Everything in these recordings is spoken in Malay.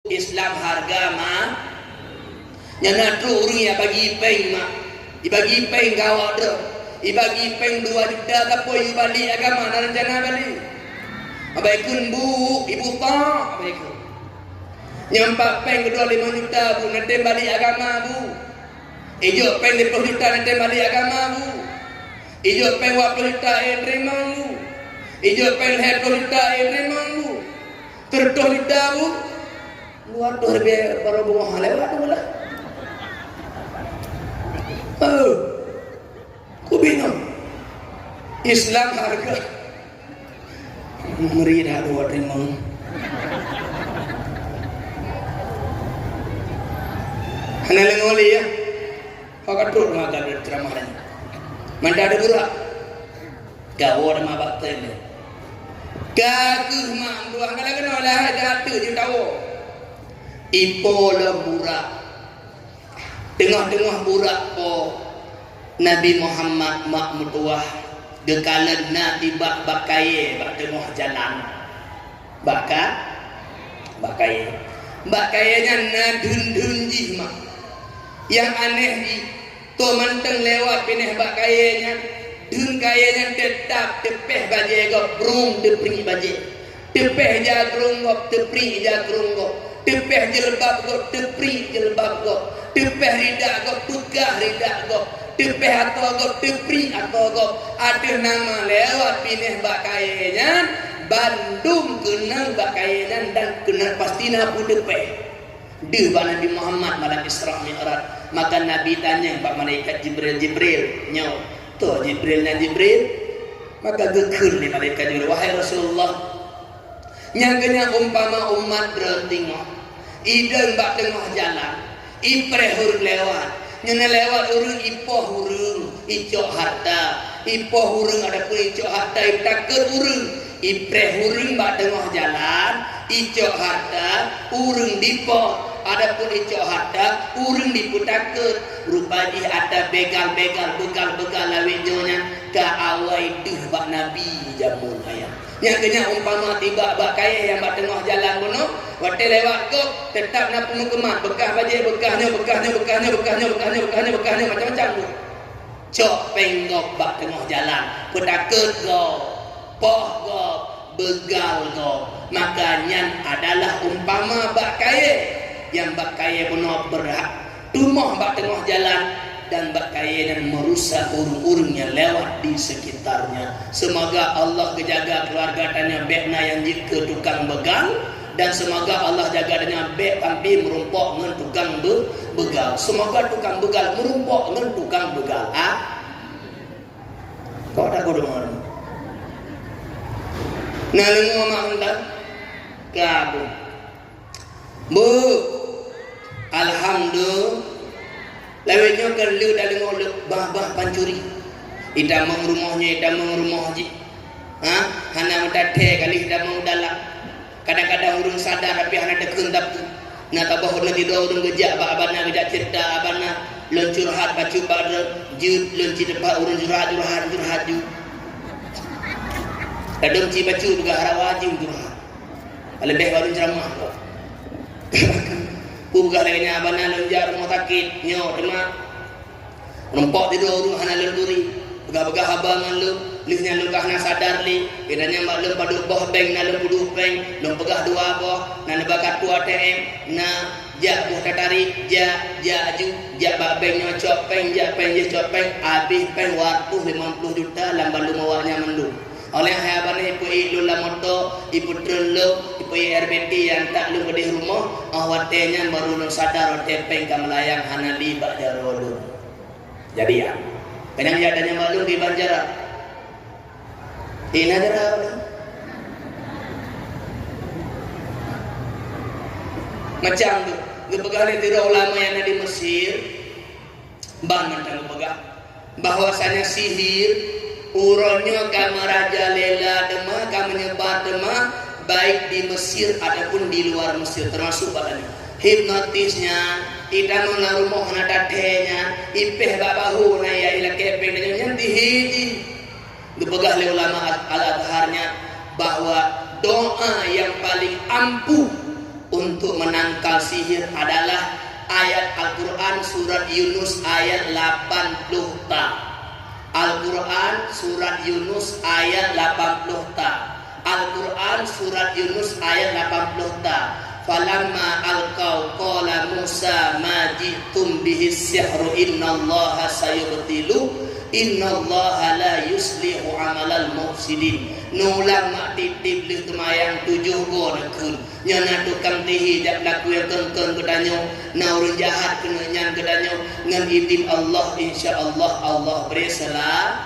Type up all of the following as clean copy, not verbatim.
Islam harga mah nyana tru orang yang bagi peng mah dibagi peng gawat dah dibagi peng 2 juta kapoi balik agama dan rencana balik abaikun bu ibu tak abaikun nyampak peng kedua 5 juta bu nanti balik agama bu ijo peng 50 juta nanti balik agama bu ijo peng 20 juta terima bu ijo peng 20 juta terima bu tertuh juta bu luar tuh lebih baru buang lewat tu lah. Ku bingung. Islam harga meri dah dua terima. Hana lengoli ya. Pakat tu maga berceramah ni. Manda ada burak. Gawar ma bakten. Gaguh mak buang kala-kala lah jatuh je tahu. Ipo lah burak tengah-tengah burak po Nabi Muhammad mak mutuah dekalan na tiba bakaye bak tengah jalan bakaye nya na dun ji mak yang aneh di to manteng lewat pineh bakaye nya dun kaye nya tetap tepeh baje go brung depri baje tepeh ja grung go tepri ja grung go tepeh jilbab go tepri jilbab go tepeh ridak go pegah ridak go tepeh atau go tepri atau go ada nama lewat pineh bakainya Bandung kenang bakainya dan kenal pastina pun tepeh di Nabi Muhammad malam Isra Mi'raj maka Nabi tanya Pak malaikat Jibril nyaw tu Jibril maka gekun ni malaikat Jibril wahai Rasulullah nyangkanya umpama umat bertengah ideng bak tengah jalan ipreh hurung lewat nyana lewat hurung ipoh hurung icok harta ipoh hurung ada pun icok harta iptaker hurung ipreh hurung bak tengah jalan icok harta hurung dipoh ada pun icok harta hurung diputaker rupanya ada begal-begal bekal-bekal lawijonya ke awai duh bak Nabi jamun ayam yang kena umpama tiba bak kaya yang bak tengah jalan bono waktu lewat kok tetap nak pemukemat bekah baje bekahnya macam-macam tu cok penggok bak tengah jalan petakut go poh go begal go makanya adalah umpama bak kaya yang bak kaya bono berhak tumah bak tengah jalan dan bakaya dan merusak urung-urung yang lewat di sekitarnya. Semoga Allah kejaga keluarga tanya bekna yang jika tukang begal dan semoga Allah jaga dengan bek tampi merumpok dengan tukang begal. Semoga tukang begal merumpok dengan tukang begal. Kau tak kau dengar? Nah lengo mak kabu. Bu, alhamdulillah. Lewatnya kerlu dalam oleh bah pancuri. Ida meng rumahnya, ida meng rumah haji. Hana muda teh kali ida meng dalak. Kadang-kadang urung sadar tapi hana dekun tapi. Na tabah urung tidur urung gejak ba abana gejak cerita abana luncur hat bacu pada jut lunci depan urung curhat ju. Kadang ci bacu juga harawaju curhat. Lebih baru ceramah. Buka laganya abana lonjar rumah sakit nyo tema rempok tidur urung hana lenduri begah-begah abangan lu lisnya lu kahna sadar li bedanya mak lu padu boh bank na lu puduh bank lu pegah dua boh na bakat tu ATM na ja boh tatari ja aju ja bak bank nyo cok bank ja bank je cok bank habis bank waktu 50 juta lamban lu mawaknya mendu oleh hayaban ipu ilu la moto ipu trelo ipu RBT yang tak lu di rumah awatnya baru lu sadar tepeng ka melayang hana liba jarodo jadi ya kadang jadanya malu di Banjaran ina jara macam tu gepegah ni tira ulama yang ada di Mesir ban mentang gepegah bahwasanya sihir uronnya kama Raja Lela demah kama menyebar demah baik di Mesir ataupun di luar Mesir termasuk badannya hipnotisnya tidak mengaruh mohon datenya ipeh babahu na ya ila kepeng dengan dihiji dipegah oleh ulama al-Azharnya bahwa doa yang paling ampuh untuk menangkal sihir adalah ayat Al-Quran surat Yunus ayat 80 ta. Al-Quran surat Yunus ayat 80 ta. Al-Quran surat Yunus ayat 80 ta. Falamma alqaw qala Musa ma jitum bihi sihru innallaha sayubtilu innallaha la yuslihu amalal mufsidin. Nulang mak titip li kemayang 7 go nekun nyana tukang tihi jak laku yang kengkeng kedanyo naurun jahat kena nyan kedanyo ngan idin Allah insyaallah Allah beri salam.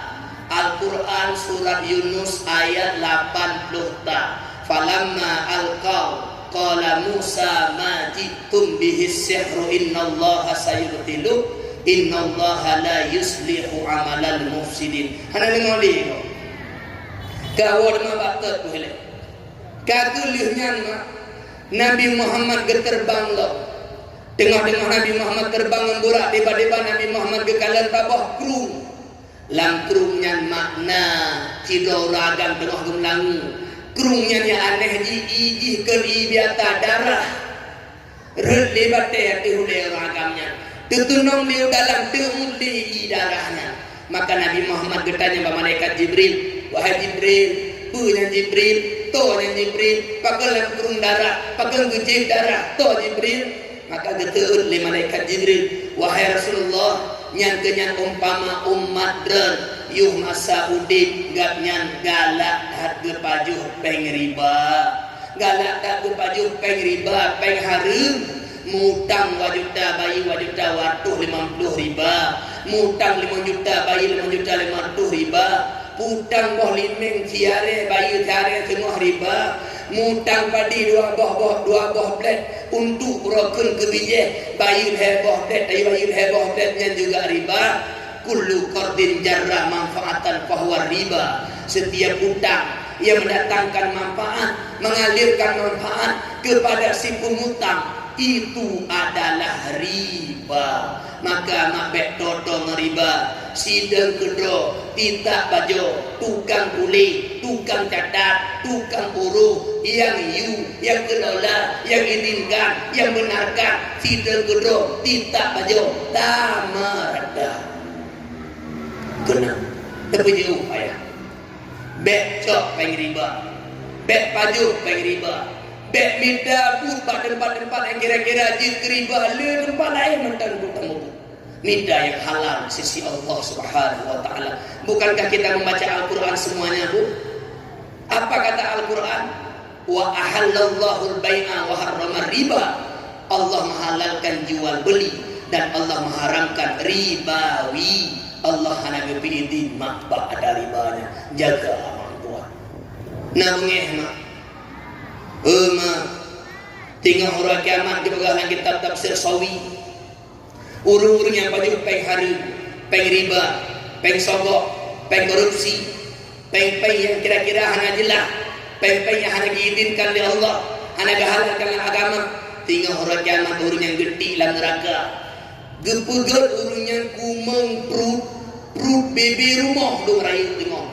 Al-Quran surat Yunus ayat 80 ta. Falamma alqaw qala Musa ma jitum bihi sihru innallaha sayubtilu innallaha la yuslihu amalal mufsidin. Hana ngoli kawon ma batet boleh katulihnya ma Nabi Muhammad geterbang lo tengah-tengah Nabi Muhammad terbang memburak tiba-tiba Nabi Muhammad gekalan tabah krung lam krungnya makna cidau ragam tengah gemlangu krungnya ni aneh ji ijih ke biata darah red lebate hati hule ragamnya tutunong liu dalam teuli darahnya. Maka Nabi Muhammad getanya kepada malaikat Jibril, wahai Jibril, punya Jibril, tonya Jibril, pakai kurung darah, pakai gejih darah, to Jibril. Maka geteun le malaikat Jibril, wahai Rasulullah, nyan kenyan umpama umat dan yuh masa udip gak nyan galak hat gepajuh peng riba, galak tak gepajuh peng riba, peng harum, mutang wajuta bayi wajuta watuh 50 riba. Mutang 5 juta bayi 5 juta 500 riba. Putang boh limeng ciare bayi ciare semua riba. Mutang padi 2 boh plet untuk rokun ke bije bayi heboh plet bayi heboh pletnya juga riba. Kullu qardin jarra manfaatan fahuwa riba. Setiap utang yang mendatangkan manfaat, mengalirkan manfaat kepada si pengutang itu adalah riba. Maka mak bek toto ngeriba sidang kedro tidak bajo tukang kuli tukang catat tukang uruh yang yang kelola yang izinkan yang benarkan sidang kedro tidak bajo tamarada kena tapi jauh ayah bek cok peng riba bek paju peng riba bek minta pun tempat-tempat yang kira-kira jin riba le tempat lain mentan butang minta yang halal sisi Allah Subhanahu wa taala. Bukankah kita membaca Al-Qur'an semuanya, Bu? Apa kata Al-Qur'an? Wa ahallallahu al-bai'a wa harrama riba. Allah menghalalkan jual beli dan Allah mengharamkan ribawi. Allah hanya ngepidin mak ba ada ribanya. Jaga aman tuan. Nah ngeh mak. Tinggal huruf kiamat di pegangan kitab tafsir sawi. Urung-urung yang baju peng hari, peng riba, peng sogok, peng korupsi, peng yang kira-kira hanya jelas, peng yang hanya diizinkan oleh Allah, hanya dihalalkan oleh agama. Tinggal orang kiamat urung yang gede dalam neraka. Gepegat urung yang kumeng perut bebe rumah dong rayu tengok.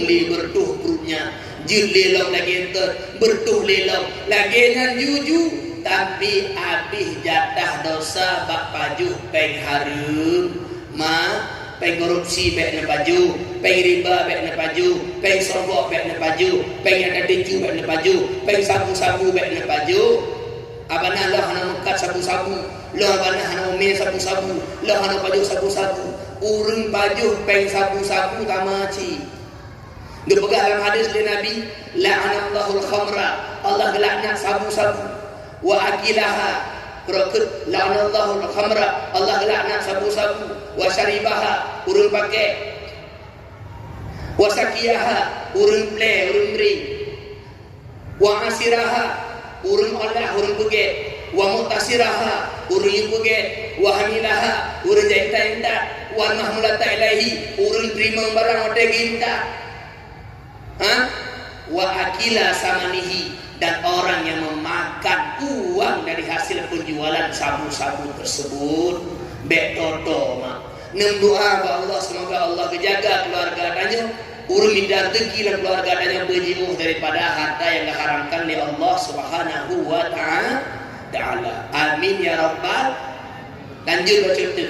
Li bertuh perutnya, jil lelau lagi bertuh lelau lagi nan juju. Tapi habis jatah dosa bak pajuh peng harum ma peng korupsi bek ne paju peng riba bek ne paju peng sogok bek ne paju peng ada tinju bek ne paju peng sabu-sabu bek ne paju abana lah hana mekat sabu-sabu lah abana hana umi sabu-sabu lah hana paju sabu-sabu urun paju peng sabu-sabu tamaci dipegang dalam hadis dari Nabi la'anallahu al-khamra Allah gelaknya sabu-sabu wa akilaha rokut la'anallahu al-khamra Allah laknat sabu-sabu wa syaribaha urun pakai wa sakiyaha urun play urun beri wa asiraha urun olah urun buget wa mutasiraha urun buget wa hamilaha urun jaita-jaita wa mahmulata ilahi urun terima barang otak ginta wa akila samanihi dan orang yang memakan uang dari hasil penjualan sabu-sabu tersebut bek toto mak nem doa ba Allah semoga Allah kejaga keluarga kanyo urang minta rezeki dan keluarga yang berjimuh daripada harta yang diharamkan oleh Allah Subhanahu wa taala. Amin ya rabbal. Lanjut baca tu.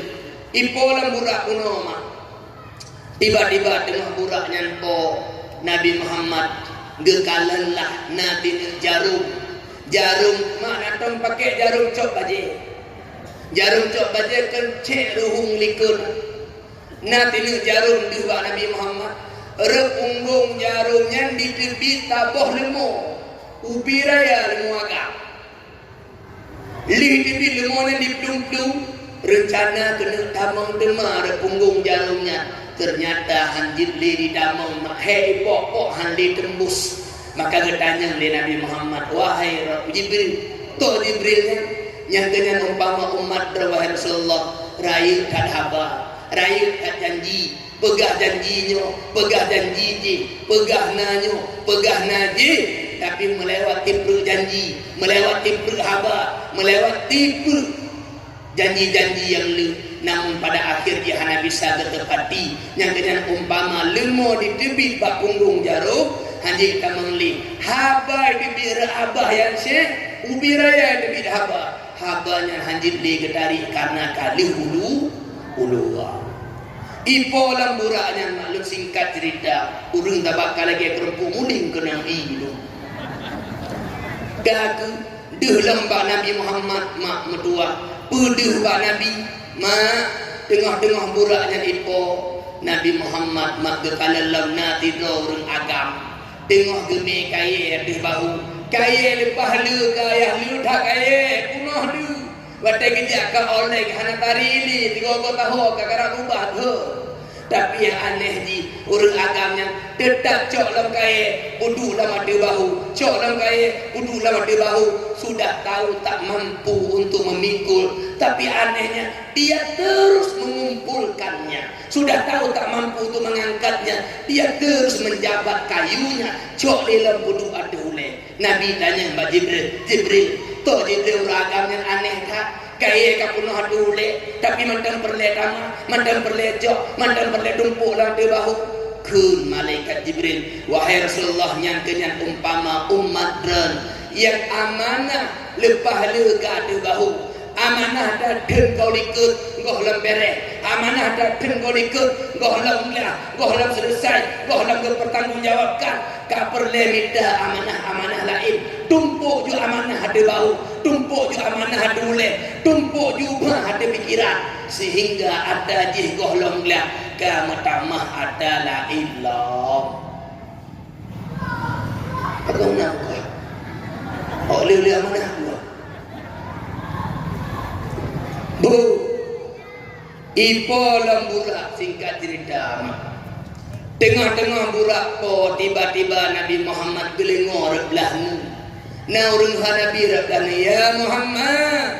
Ipo lam burak kuno mah. Tiba-tiba tengah burak nyampo Nabi Muhammad gekalan lah nabi jarum. Jarum mana tong pakai jarum cok baje. Jarum cok baje kencek ruhung likun. Nabi jarum dua Nabi Muhammad. Repunggung jarumnya di tepi taboh lemo. Ubi raya lemo agak. Lih tepi lemo yang diplung-plung. Rencana kena tamang demar repunggung jarumnya. Ternyata hanjit li di damang hei pokok handi tembus. Maka bertanya oleh Nabi Muhammad, wahai Jibril, toh Jibril yang dengan umpama umat wahai Rasulullah, rayu tak haba, rayu tak janji, pegah janjinya, pegah janji, pegah nanyo, pegah naji, tapi melewati janji, melewati haba, melewati janji-janji yang lu. Namun pada akhirnya hana bisa bertepati yang dengan umpama lemo di tepi bak punggung jarum hanjik tamangli haba di bira abah yang syekh ubi raya di bira habanya hanjik li getari karena kali hulu ipo lamburaknya maklum singkat cerita urung tabak lagi kerempu muling kena ilu gagu deh lembak Nabi Muhammad mak metua pedeh bak Nabi mak tengah-tengah buraknya ipo Nabi Muhammad mak gekalan nati dorong agam tengah gemi kaya di bahu kaya lepas lu kaya lu dah kaya punah lu batai kejak ke oleh hana tari ini 3 tahun kakak ubah tu. Tapi yang aneh di urang agamnya tetap cok dalam kaya budu dalam mati bahu cok dalam kaya budu dalam mati bahu sudah tahu tak mampu untuk memikul tapi anehnya dia terus mengumpulkannya sudah tahu tak mampu untuk mengangkatnya dia terus menjabat kayunya cok dalam budu ada uleh. Nabi tanya Mbak Jibril toh Jibril urang agamnya aneh tak kaya kapunuh adule tapi mandang perletama mandang perlejok mandang perledumpuk lang di bahu kun malaikat Jibril wahai Rasulullah yang kenyan umpama umat dran yang amanah lepah lega di bahu amanah dah den kau likut goh lembere amanah dah den kau likut goh lam selesai goh lam bertanggungjawabkan ka perle minta amanah lain tumpuk ju amanah di bahu tumpuk ju amanah dule tumpuk juga ada pikiran sehingga ada jih gohlong lah ka matamah adalah illallah apa nak oh lele amanah gua bu ipo lamburak singkat cerita tengah-tengah burak po tiba-tiba Nabi Muhammad gelengor belahmu na urang Nabi rabdana ya Muhammad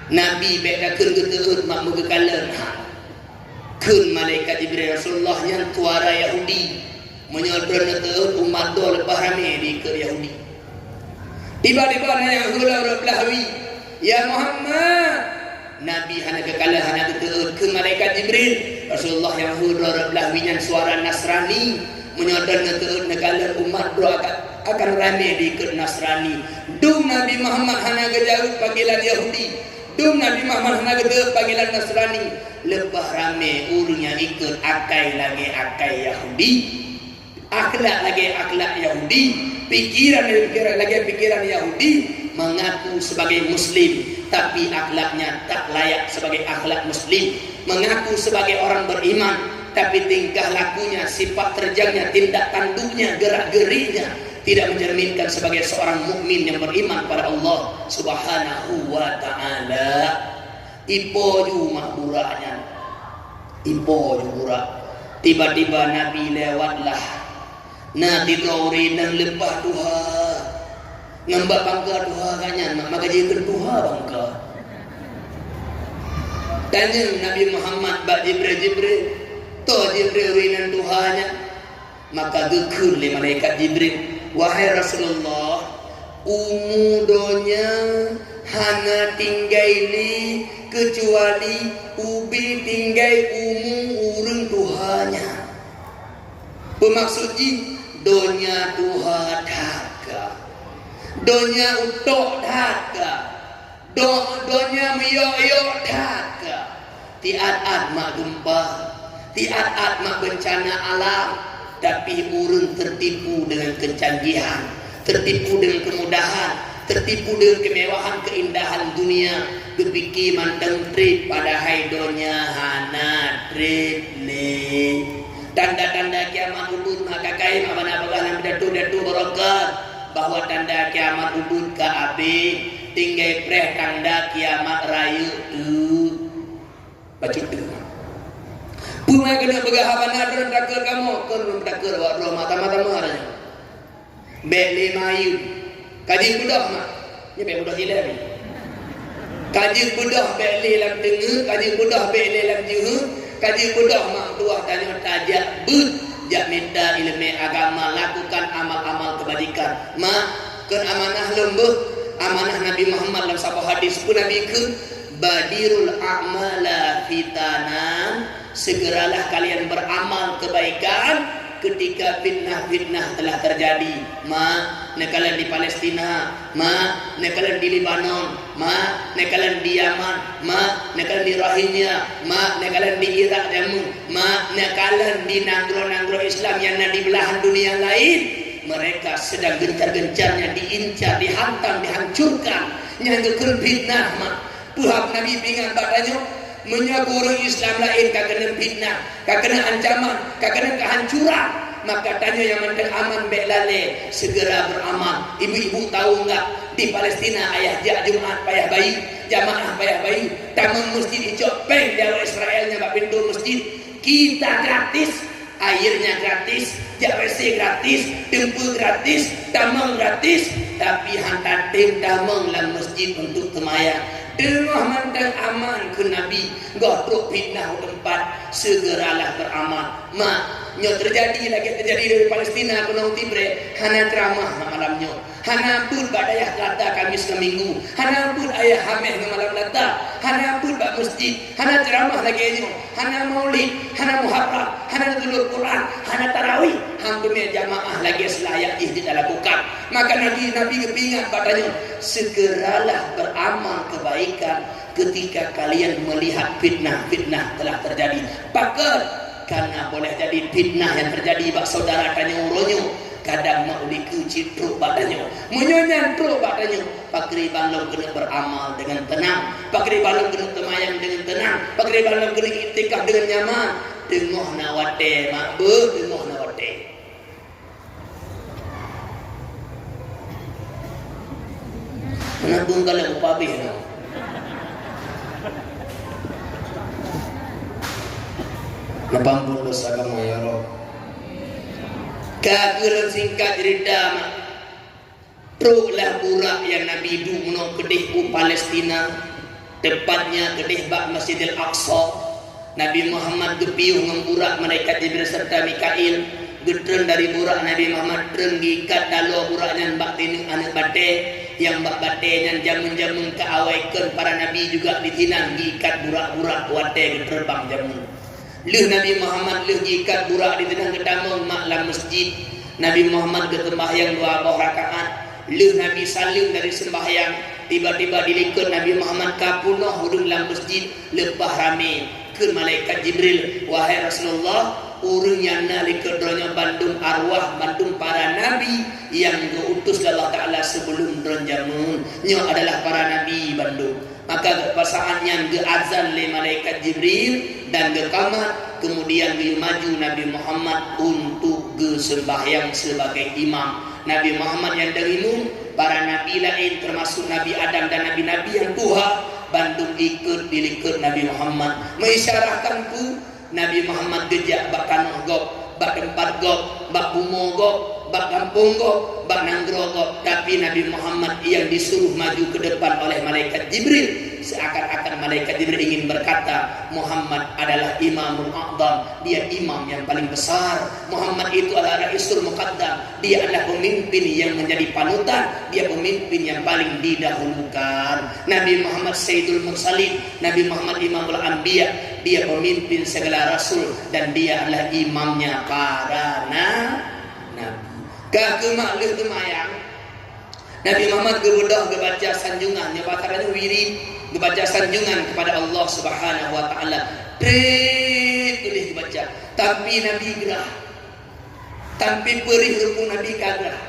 Nabi beka keun geteut mak megekalan keun malaikat Jibril Rasulullah yang tuara Yahudi menyodron teut umat do lepas rame di ke Yahudi tiba-tiba yang heula rablawi ya Muhammad Nabi hana kekalah hana geteut ke malaikat Jibril Rasulullah yang heula rablawi yang suara Nasrani menyodron teut negala umat do akan rame di ke Nasrani. Dum Nabi Muhammad hana gejauh panggilan Yahudi. Dum Nabi Muhammad hana gejauh panggilan Nasrani. Lebah rame urungnya ikut akai lagi akai Yahudi. Akhlak lagi akhlak Yahudi. Pikiran lagi pikiran Yahudi. Mengaku sebagai Muslim. Tapi akhlaknya tak layak sebagai akhlak Muslim. Mengaku sebagai orang beriman. Tapi tingkah lakunya, sifat terjangnya, tindak tanduknya, gerak-geriknya tidak mencerminkan sebagai seorang mukmin yang beriman pada Allah Subhanahu wa taala. Ipo ju mahburaknya. Ipo ju burak. Tiba-tiba Nabi lewatlah. Nabi Gauri dan lepah Tuha. Ngambak bangka Tuha kanyan, maka jadi Tuha bangka. Tanya Nabi Muhammad bak Jibril toh Jibril rinan Tuhanya maka gekun le malaikat Jibril wahai Rasulullah umudonya hana tinggaili kecuali ubi tinggai urung Tuhanya Bermaksud ji donya Tuhan daga, donya utok daga, donya miyo-yo daga. Tiat-at mak gempa, tiat-at mak bencana alam, tapi urang tertipu dengan kecanggihan, tertipu dengan kemudahan, tertipu dengan kemewahan keindahan dunia. Kepikir manteng trip pada haidonya hana trip ni. Tanda-tanda kiamat ubud maka kain apa-apa datu-datu barokat bahwa tanda kiamat ubud ka abi tinggai preh tanda kiamat rayu tu bacut tu. Puna kena begahaban adron takir kamu kan belum takir wa ro mata-mata marah. Beli mayu kaji budak mak nya be budak hilang. Kaji budak beli lam tengah, kaji budak beli lam juh, kaji budak mak tua tanya tajak but jak minta ilmu agama, lakukan amal-amal kebajikan. Mak kan amanah lembuh, amanah Nabi Muhammad dalam satu hadis pun Nabi ke badirul a'mala fitanan, segeralah kalian beramal kebaikan ketika fitnah-fitnah telah terjadi. Nekalan di Palestina, nekalan di Lebanon, nekalan di Yaman, nekalan di Rohingya, nekalan di Irak jamu, nekalan di nagro-nagro Islam yang di belahan dunia lain. Mereka sedang gencar-gencarnya diincar, dihantam, dihancurkan. Nyanggekeun fitnah Tuhan Nabi pingan badannya menyaku orang Islam lain kena fitnah, kena ancaman, kena kehancuran. Maka tanya yang mandang aman belale segera beramal. Ibu-ibu tahu enggak di Palestina ayah jak Jumat payah bayi, jamaah payah bayi, tamang masjid icok peng dari Israelnya bak pintu masjid. Kita gratis, airnya gratis, jak WC gratis, tempur gratis, tamang gratis, tapi hantar tim tamang dalam masjid untuk temayang. Dengar mandang aman ke Nabi, gotrok fitnah tempat, segeralah beramal. Nyo terjadi dari Palestina ke Nau Tibre, hana ceramah malamnya, hana pun badayah lata Kamis ke Minggu, hana pun ayah hameh ke malam lata, hana pun bak masjid, hana ceramah lagi nyo, hana maulid, hana muharram, hana tulur Quran, hana tarawih, hampir jamaah lagi selayak tidak lakukan. Maka Nabi kepingan katanya, segeralah beramal kebaikan ketika kalian melihat fitnah-fitnah telah terjadi. Pakar karena boleh jadi fitnah yang terjadi bak saudara tanya uronyo, kadang mau dikucitruk badannya, menyonyantruk badannya. Pakri balong kena beramal dengan tenang, pakri balong kena temayang dengan tenang, pakri balong kena iktikaf dengan nyaman. Dengoh nawate makbu, dengoh nawate. Menabung kalau upabih no. Napampun dosa kamu ya Rob. Kaguran singkat cerita Truklah burak yang Nabi Dumno kedih ku Palestina, tepatnya kedih bak Masjidil Aqsa. Nabi Muhammad gepiuh memburak mereka Jibril serta Mikail. Getren dari burak Nabi Muhammad terenggikat dalo buraknya bak tining anak bate, yang bak bate yang jamun-jamun keawaikan para Nabi juga ditinang gikat burak-burak wate getren bang jamun. Leh Nabi Muhammad leh gikat burak ditinang kedamang maklam masjid. Nabi Muhammad ketembahyang 2 rakaat. Leh Nabi salim dari sembahyang, tiba-tiba dilikut Nabi Muhammad kapunah hudung dalam masjid lepah rame ke malaikat Jibril. Wahai Rasulullah, urang yang nalika dronya bandung arwah, bandung para nabi yang diutus Allah Ta'ala sebelum dron jamun nyo adalah para nabi bandung. Maka pasangannya ge azan le malaikat Jibril dan ge kamat, kemudian ge maju Nabi Muhammad untuk ge sembahyang sebagai imam. Nabi Muhammad yang dengimum, para nabi lain termasuk Nabi Adam dan nabi-nabi yang tua bandung ikut dilikut Nabi Muhammad, mengisyarahkan ku Nabi Muhammad gejak bak tanah gop, bak tempat gop, bak bumo gop, bak kampung gop, bak nanggro gop. Tapi Nabi Muhammad yang disuruh maju ke depan oleh malaikat Jibril seakan-akan malaikat Jibril ingin berkata, Muhammad adalah imamul a'zam, dia imam yang paling besar. Muhammad itu adalah raisul muqaddam, dia adalah pemimpin yang menjadi panutan, dia pemimpin yang paling didahulukan. Nabi Muhammad Sayyidul Mursalin, Nabi Muhammad Imamul Anbiya, dia pemimpin segala rasul dan dia adalah imamnya para nabi. Ke maklum kemayang Nabi Muhammad gebedah gebaca sanjungan, yang bataranya wirid, gebaca sanjungan kepada Allah Subhanahu wa taala. Tulis dibaca. Tapi Nabi gerah. Tapi perih rupung Nabi kagrah.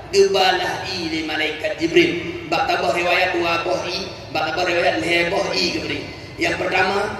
Gebalah ile malaikat Jibril. Bak tabah riwayat wabohi, bak tabah riwayat lebohi Jibril. Yang pertama,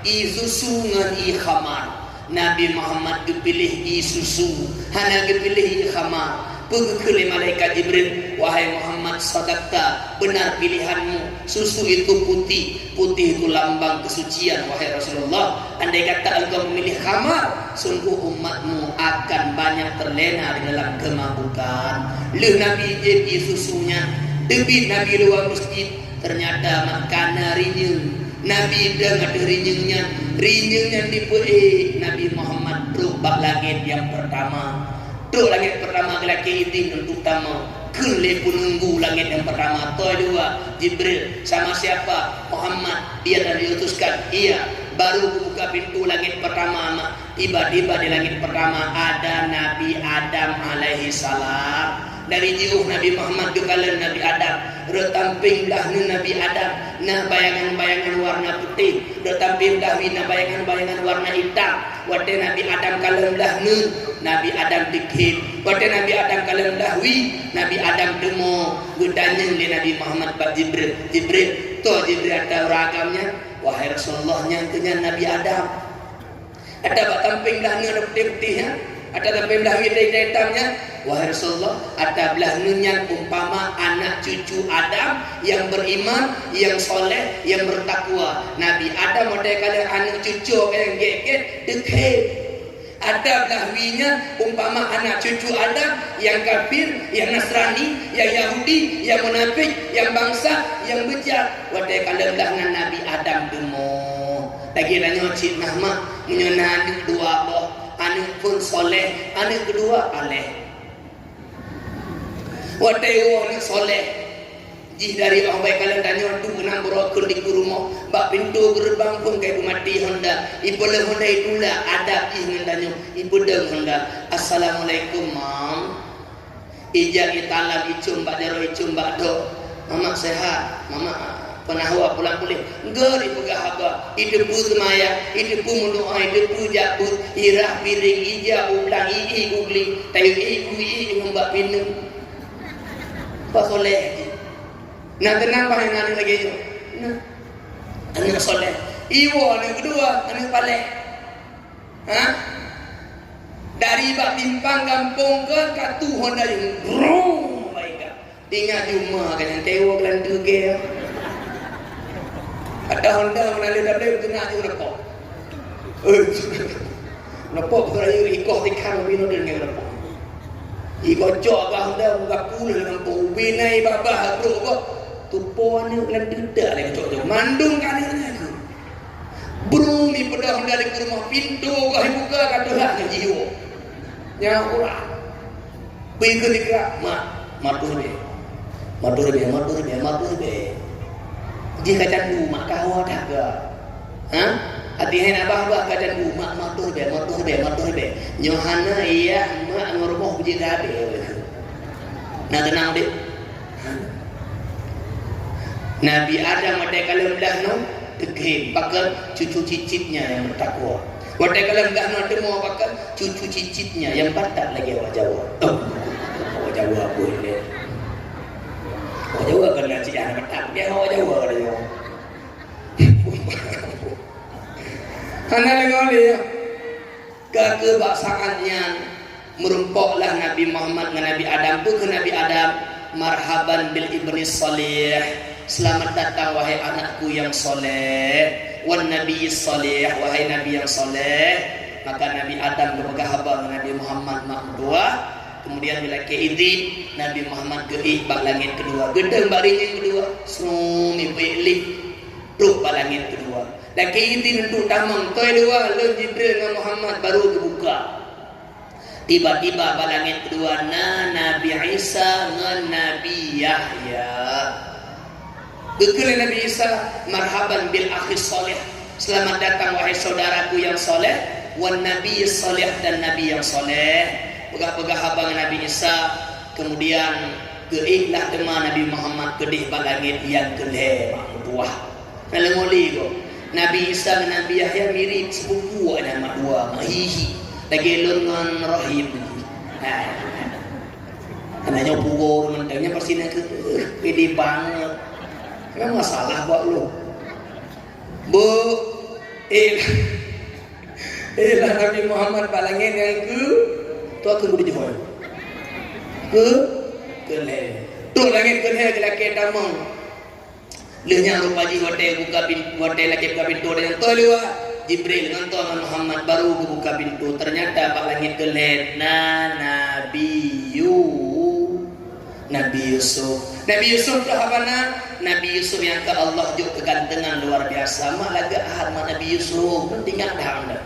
isusu ngan i khamar. Nabi Muhammad dipilih isusu, hana dipilih i khamar. Pegekele malaikat Jibril, wahai Muhammad, sadaqta, benar pilihanmu. Susu itu putih, putih itu lambang kesucian, wahai Rasulullah. Andai kata engkau memilih khamar, sungguh umatmu akan banyak terlena di dalam kemabukan. Leh Nabi jadi susunya, debit Nabi luar masjid, ternyata makana rinyeng. Nabi dengar rinyengnya dipuih Nabi Muhammad berubah langit yang pertama. Duk langit pertama lelaki itu untuk tamu. Kele penunggu langit yang pertama. Toh dua Jibril sama siapa? Muhammad. Dia dah diutuskan. Iya. Baru buka pintu langit pertama. Tiba-tiba di langit pertama ada Nabi Adam alaihi salam. Dari jauh Nabi Muhammad dukala Nabi Adam, retamping dahnu Nabi Adam, nah bayangan-bayangan warna putih, retamping dahwi nah bayangan-bayangan warna hitam. Wate Nabi Adam kalem dahnu Nabi Adam dikit, wate Nabi Adam kalem dahwi Nabi Adam demo gudanyeng di Nabi Muhammad bat Jibril. Jibril ada ragamnya, wahai Rasulullah nyangkenya Nabi Adam. Ada bak tamping dahnu ada putih-putihnya, ada tamping dahwi hitamnya. Wahai Rasulullah, ada belah nunyan umpama anak cucu Adam yang beriman, yang soleh, yang bertakwa. Nabi Adam ada kalian anak cucu yang geget, dekhet. Ada belahwinya umpama anak cucu Adam yang kafir, yang Nasrani, yang Yahudi, yang munafik, yang bangsa, yang bejat. Wadai kalian belahnya Nabi Adam demo. Lagi nanya cik nama menyenang dua boh, anak pun soleh, anak kedua aleh. Wadai orang soleh, jih dari orang baik kalian tanya tu benang berokul di rumah, bak pintu gerbang pun kayak mati Honda, ibu le Honda itulah ada ih tanya, ibu deng Honda, assalamualaikum mam, ijak italam icum bak jaro icum bak do, mama sehat, mama penahwa pulang pulih, enggak ibu gahaba, itu bu semaya, itu bu mendoa, itu bu jabut, irah piring ijak ulang ii ugli, tayu ii ngembak pinung. Pak soleh, nah tenang pak yang anu lagi itu, nah anu soleh, iwo anu kedua anu paleh, dari bak timpang kampung ke katu Honda yang bro, baik tinggal cuma kan yang tewo kelan tuge, ada Honda menali dari tengah tu repot, repot kerana ikoh tikar bino dengan repot. Iko cok bah Honda muka pula dengan binai babah bro kok tupo ni kelan dedak lagi cok mandung kan ni aku bro mi pada Honda di rumah pintu kau buka kata lah ke jiwa nyawa pergi ke dikira matur be jika candu mak kau dah ke hati-hati abah kacan mak matur be nyohana iya mak ngoromoh puji gabe nah tenang deh Nabi Adam ada kalau dah no tegih bakal cucu cicitnya yang bertakwa ada kalau dah no ada mau bakal cucu cicitnya yang batak lagi orang Jawa orang Jawa boleh orang Jawa kan ngaji anak batak dia orang Jawa ada yang Hana lengoli ya. Kekebasaannya merumpoklah Nabi Muhammad dengan Nabi Adam pun ke Nabi Adam. Marhaban bil ibni salih. Selamat datang wahai anakku yang soleh. Wan nabi salih, wahai nabi yang soleh. Maka Nabi Adam bergahaba dengan Nabi Muhammad mak dua. Kemudian bila ke izin Nabi Muhammad ke bak langit kedua. Gedeng bak ringin kedua. Sumi pilih truk bak langit kedua. Dan ke izin untuk tamang toy dua le Jibril dengan Muhammad baru kebuka. Tiba-tiba bak langit kedua Nabi Isa dengan Nabi Yahya. Gekele Nabi Isa, marhaban bil akhi salih. Selamat datang wahai saudaraku yang soleh, wan nabi salih dan nabi yang soleh. Pegah-pegah abang Nabi Isa. Kemudian keiklah tema Nabi Muhammad kedih bak langit yang kedih buah. Nalengoli ko. Nabi Isa dan Nabi Yahya mirip sepupu nama dua mahihi. Lagi lengan rahim. Anaknya pukul mentangnya pasti nak pede banget. Kan masalah buat lo. Bu, lah Nabi Muhammad bak langit yang ke tu aku boleh jawab. Ke tu langit ke laki tamang. Lehnya rupa ji hotel buka pintu, hotel laki buka pintu dengan tu lewa. Jibril dengan tu Muhammad baru buka pintu. Ternyata bak langit ke Nabi Yusuf. Nabi Yusuf dah mana? Nabi Yusuf yang ke Allah juga kegantengan luar biasa. Mak laga ahad mak Nabi Yusuf. Tinggal dah anda.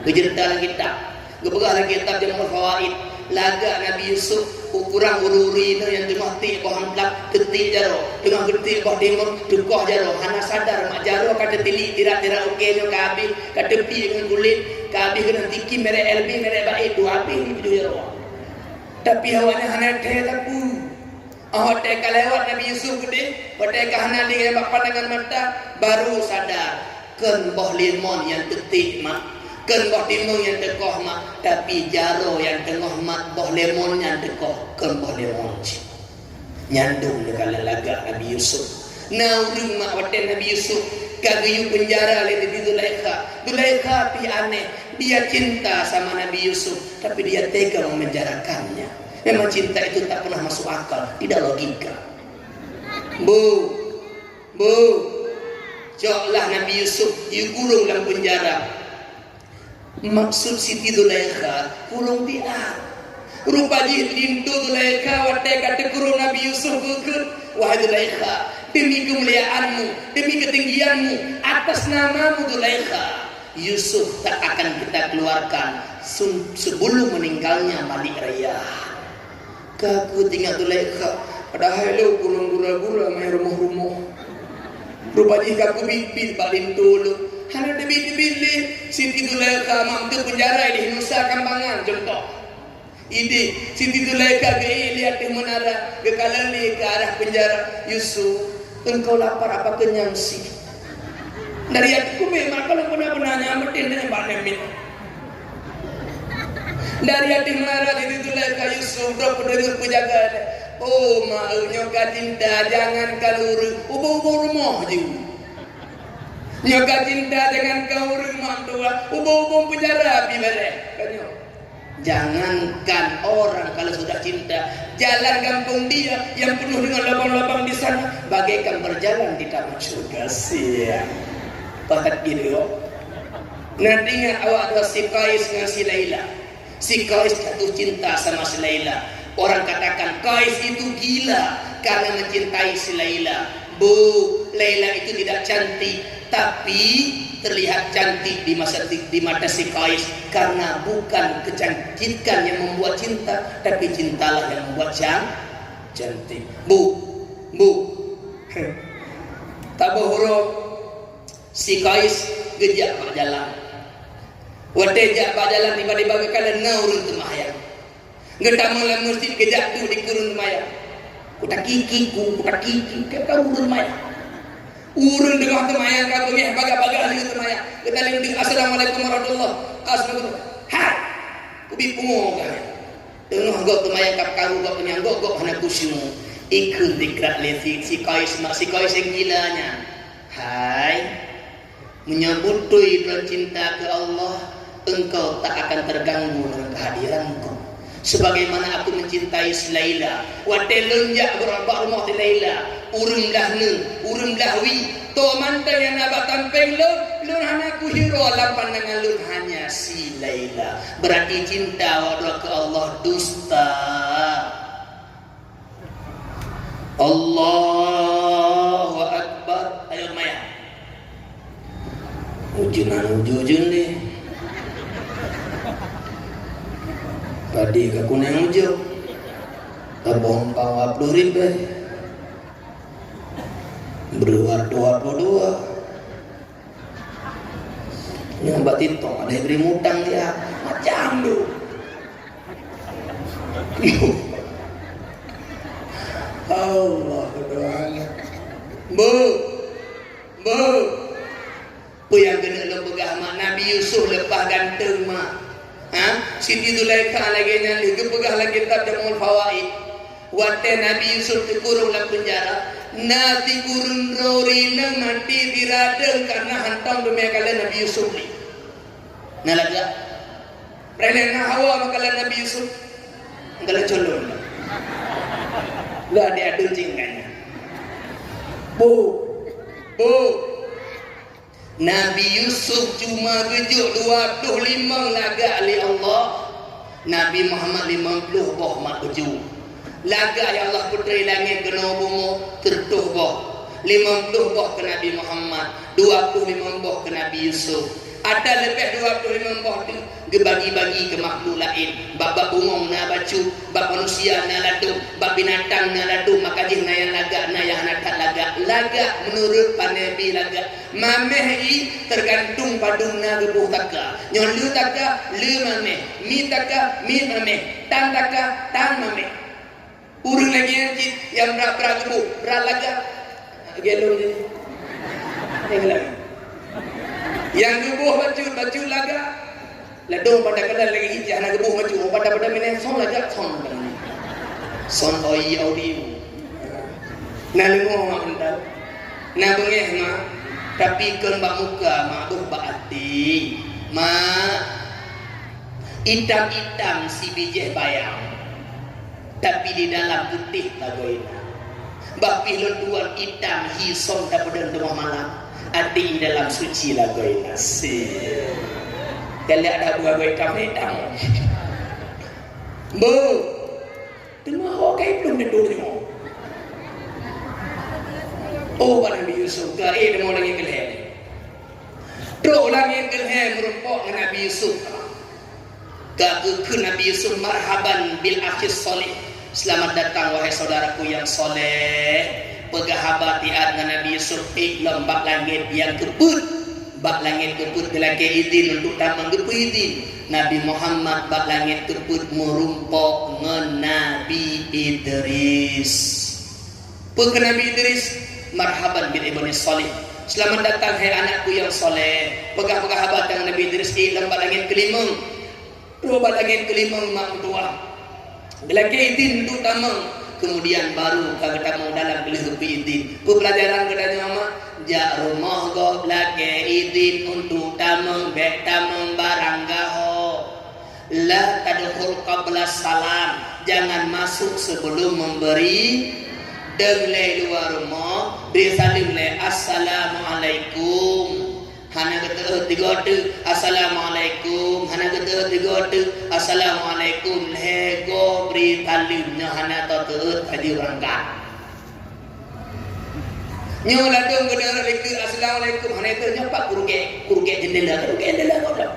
Kejerta lagi tak. Gebegah lagi kitab Jamul Fawaid. Laga Nabi Yusuf ukuran ururi itu yang tengah ti ko hamplak ketik jaro. Tengah ketik ko timur dukoh jaro. Hana sadar mak jaro kata tili tira-tira okey yo kabi kata tepi dengan kulit. Kabi kena tiki mere LB mere baik dua api ni video jaro. Tapi hawanya hana teh laku. Hotel kalewat Nabi Yusuf gede. Hotel kahana dengan pandangan mata baru sadar. Ken boh limon yang tetik mak. Ken boh timung yang tekoh mak. Tapi jaro yang tengah mak boh lemon yang tekoh. Ken boh lemon. Nyandung dengan laga Nabi Yusuf. Naurung mak hotel Nabi Yusuf. Kagayu penjara oleh Nabi Zulaikha. Zulaikha pi aneh. Dia cinta sama Nabi Yusuf. Tapi dia tega memenjarakannya. Memang cinta itu tak pernah masuk akal. Tidak logika. Bu Joklah Nabi Yusuf dikurung dalam penjara. Maksud Siti Zulaikha kurung dia. Rupa jintu Zulaikha watai kata kurung Nabi Yusuf ke. Wahai Zulaikha, demi kemuliaanmu, demi ketinggianmu, atas namamu Zulaikha, Yusuf tak akan kita keluarkan sebelum meninggalnya Malik Raya. Kaku tinggal Zulaikha. Padahal lo kurung gula-gula main rumah-rumah. Rupanya kaku bibit balin dulu. Hanya debit-debit Siti Zulaikha mampu penjara di Nusa Kambangan contoh. Ini Siti Zulaikha ke lihat di menara ke kalali ke arah penjara. Yusuf, engkau lapar apa kenyang sih? Dari aku memang kalau benar-benar nyamatin dengan banyak minum. Dari hati marah itu Zulaikha Yusuf dah pendengar penjaga. Oh maunya cinta jangan kaluru ubo-ubo rumah je. Nyoka cinta dengan kau rumah tua ubo-ubo penjara pi bare. Kanyo. Jangankan orang kalau sudah cinta, jalan kampung dia yang penuh dengan lubang-lubang di sana bagaikan berjalan di taman surga sia. Pakat gitu. Nantinya awak dua si Qais dengan si Laila. Si Qais jatuh cinta sama si Laila. Orang katakan Qais itu gila karena mencintai si Laila. Bu, Laila itu tidak cantik, tapi terlihat cantik di mata si Qais karena bukan kecantikan yang membuat cinta, tapi cintalah yang membuat cantik. Bu. Tabuh huruf si Qais gejak pak jalan. Watejak pak jalan tiba-tiba kekalian naurun temayang. Ngetamulah masjid kejak tu di kurun temayang. Kutak kiki ke kurun temayang. Urun dengan temayang kau ni baga-baga dengan temayang. Kita lihat assalamualaikum warahmatullahi wabarakatuh. Hai, kubi pungo kan. Tengah gok temayang kap karu gok penyang gok hana kusyung. Ikut dikrat lesi si Qais yang gilanya. Hai, menyambut dengan cinta ke Allah, engkau tak akan terganggu dengan kehadiranku. Sebagaimana aku mencintai si Laila. Watelun jak berabak rumah si Laila. Urung dah wi. To mantan yang nabak tampeng lo. lun hana ku hiro alam pandangan lun hanya si Laila. Berarti cinta wa ke Allah dusta. Allahu Akbar. Ayo Maya. Ujun deh. Tadi ke kunang ujo. Tabong pawa plurin deh. Beruar 22. Yang batitong ada yang beri mutang dia macam tu. Allah Tuhan. Bu. Yang kena lepegah mak Nabi Yusuf lepas ganteng mak. Siti Zulaikha lagi nyali kepegah lagi kitab Jamul Fawaid. Wate Nabi Yusuf dikurung dalam penjara. Nasi kurun rori nang mati dirada karena hantam dunia kalian Nabi Yusuf ni. Nalaga. Pernah hawa makalan Nabi Yusuf. Engkau colon. Lu ada jingkanya. Bu. Nabi Yusuf cuma gejuk 25 laga ali Allah. Nabi Muhammad 50 boh mak gejuk. Laga ya Allah putri langit kena bumu tertuh boh 50 boh ke Nabi Muhammad 25 boh ke Nabi Yusuf. Ada lebih 25 boh tu gebagi-bagi ke makhluk lain. Bab bungong na bacu, bab manusia na ladu, bab binatang na ladu, maka jih na yang laga na yang nakat laga menurut Nabi laga mameh tergantung padung na gebuh taka nyon lu taka lu mameh mi taka mi mameh tan taka tan mameh. Urang lagi yang berat gebu, berat laga. Gelo ni. Yang gebu baju laga. Ladong pada kadang lagi hijau nak gebu baju pada mana son laga son. Son oi audio. Nah lengoh mak bentar. Nah bengeh mak. Tapi kan bak muka mak buh bak hati. Mak. Hitam-hitam si bijih bayang. Tapi di dalam putih tagoina. Bapi luar hitam hisom tak pedang tengah malam. Adi dalam suci lagoina. Si. Kalau ada buah hitam hitam. Bu. Tengah hokai belum duduk tengok. Oh Nabi Yusuf ke dia mau lagi kelih. Teruk lagi kelih merumpok dengan Nabi Yusuf. Ke Nabi Yusuf marhaban bil akhis soleh. Selamat datang wahai saudaraku yang soleh. Pegahabat dengan Nabi Yusuf lembak langit yang kebut. Bak langit kebut gelake izin untuk tamang gepu izin. Nabi Muhammad bak langit kebut merumpok dengan Nabi Idris. Peke Nabi Idris marhaban bil ibni soleh. Selamat datang hai anakku yang soleh. Pegah-pegah habat dengan Nabi Idris lembak langit kelima. Dua langit kelima mak tua. Gelake izin untuk tamang. Kemudian baru kami tamu dalam kelih izin. Pelajaran kedanya mak jak rumah go lake izin untuk tamang bek tamang barang gaho. La tadkhul qabla salam. Jangan masuk sebelum memberi. Denglai luar rumah beri salim le assalamualaikum. Hana kata tiga tu assalamualaikum. Hana kata tiga tu assalamualaikum. Lego beri talimnya hana tu tadi rangka. Nyo ladung kedara leke assalamualaikum. Hana itu nyapak kuruge jendela kau dah.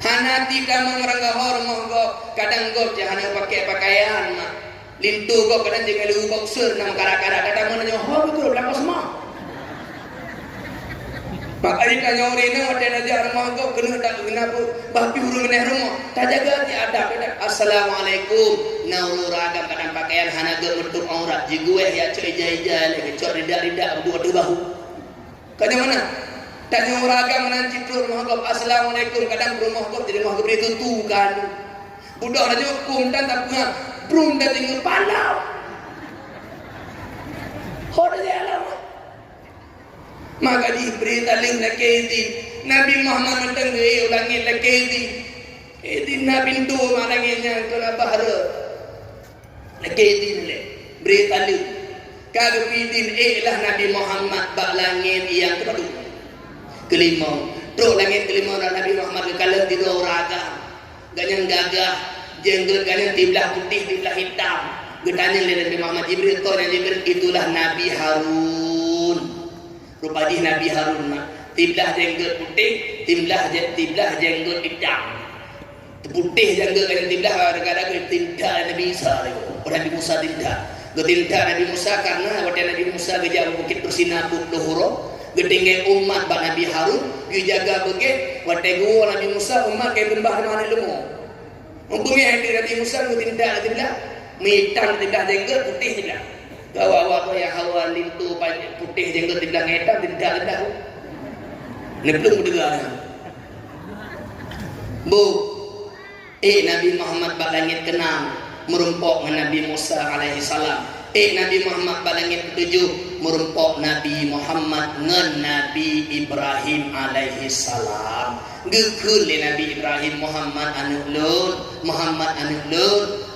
Hana tidak mengerangga hormah kau. Kadang kau jangan pakai pakaian mak. Lintu kau kadang jangan lu boxer nama kara-kara. Kadang mana nyoh betul belakang semua. Makanya tanya orang ini ada aja rumah kau kena tak kenapa bapi hurung kena rumah tak jaga ti adab. Assalamualaikum. Naulu ragam kadang pakaian hana ge menutup aurat jigue ya coi jai-jai lagi coi ridak-ridak dua bahu. Kanya mana? Tanya ragam nanti tur rumah kau assalamualaikum kadang rumah kau jadi rumah kau beri tutukan. Budak aja hukum dan tak punya belum dah tinggal palau. Hoda dia lama. Maka diberi talim lagi izin. Nabi Muhammad mendengar ulangi lagi izin. Izin Nabi itu malangnya kena bahara. Lagi izin le. Beri talim. Kalau izin lah Nabi Muhammad bak langit yang kedua. kelima. Teruk langit kelima dan Nabi Muhammad kekala tidur raga. Ganyan gagah, jenggot ganyan tiblah putih, tiblah hitam. Getanya Nabi Muhammad Jibril, itulah Nabi Harun. Rupa dia Nabi Harun. Tiblah jenggot putih, tiblah jenggot hitam. Putih jenggot ganyan tiblah kadang-kadang tindak Nabi Isa. Nabi Musa tindak. Getindak Nabi Musa karena waktu Nabi Musa gejak bukit bersinabut luhuro. Getinggai umat bak Nabi Harun dijaga begitu waktu gua Nabi Musa umat kayak gembah mana lemu umpamanya yang Nabi Musa tindak mitan tindak jenggot putih tidak bawa tu yang hawa lintu putih jenggot tindak ngetam tindak ini belum dengar bu Nabi Muhammad bak langit kenam merumpok dengan Nabi Musa alaihi salam Nabi Muhammad balangit ketujuh merumpok Nabi Muhammad ngan Nabi Ibrahim alaihi salam gekul Nabi Ibrahim Muhammad anullun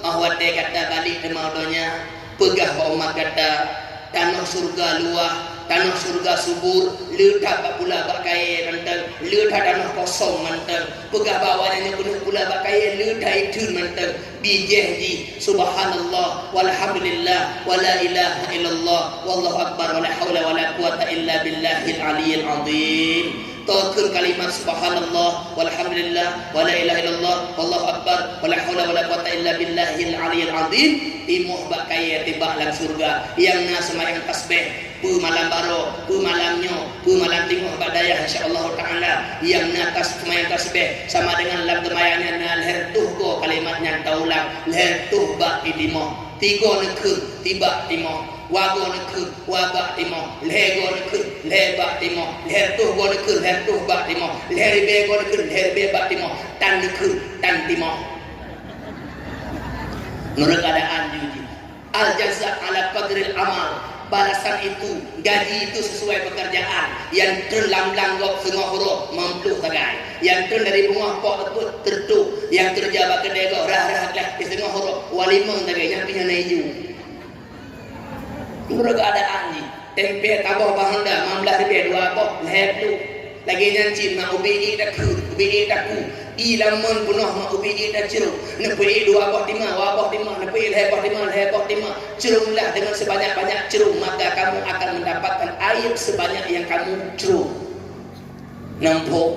awate kata balik ke maudonya pegah umat kata tanah surga luah tanah surga subur letak bak pula bak kaya mantap letak tanah kosong mantap pegah bawahnya penuh pula bak kaya letak itu mantap bijahdi subhanallah walhamdulillah wala ilaha illallah wallahu akbar wala hawla wala quwata illa billahil aliyyil azim Tawakul kalimat subhanallah walhamdulillah wala ilaha illallah wallahu akbar wala hawla wala quwata illa billahil aliyyil azim imuh bak kaya tibak lang surga yang na semayang tasbih pu malam baro pu malamnya pu malam tengok badayah insyaallah taala yang na semayang tasbih sama dengan lam gemayanya na leher tuh go kalimatnya taulang leher tuh bak idimo tiga nekut tiba timo wago nekut wabak timo lego nekut lebak timo leher tuh go nekut leher tuh bak timo leher be go nekut leher be bak timo tan nekut tan timo menurut keadaan juji al jaza ala qadril amal balasan itu gaji itu sesuai pekerjaan yang terlang-lang gok setengah huruf mampu tagai yang ter dari bunga pok teput tertu yang terjabak kedai gok rah-rah lah setengah huruf walimang tagai yang punya naiju menurut keadaan ni tempe tabah bahanda 15 ribu 2 pok lehep tu lagi nyanci ma ubi daku ilamun punuh ma ubi dak ceruk nepi 2 pok 5 wabah 5 nepi lehep 5 cerumlah dengan sebanyak-banyak cerung maka kamu akan mendapatkan air sebanyak yang kamu cerung nampak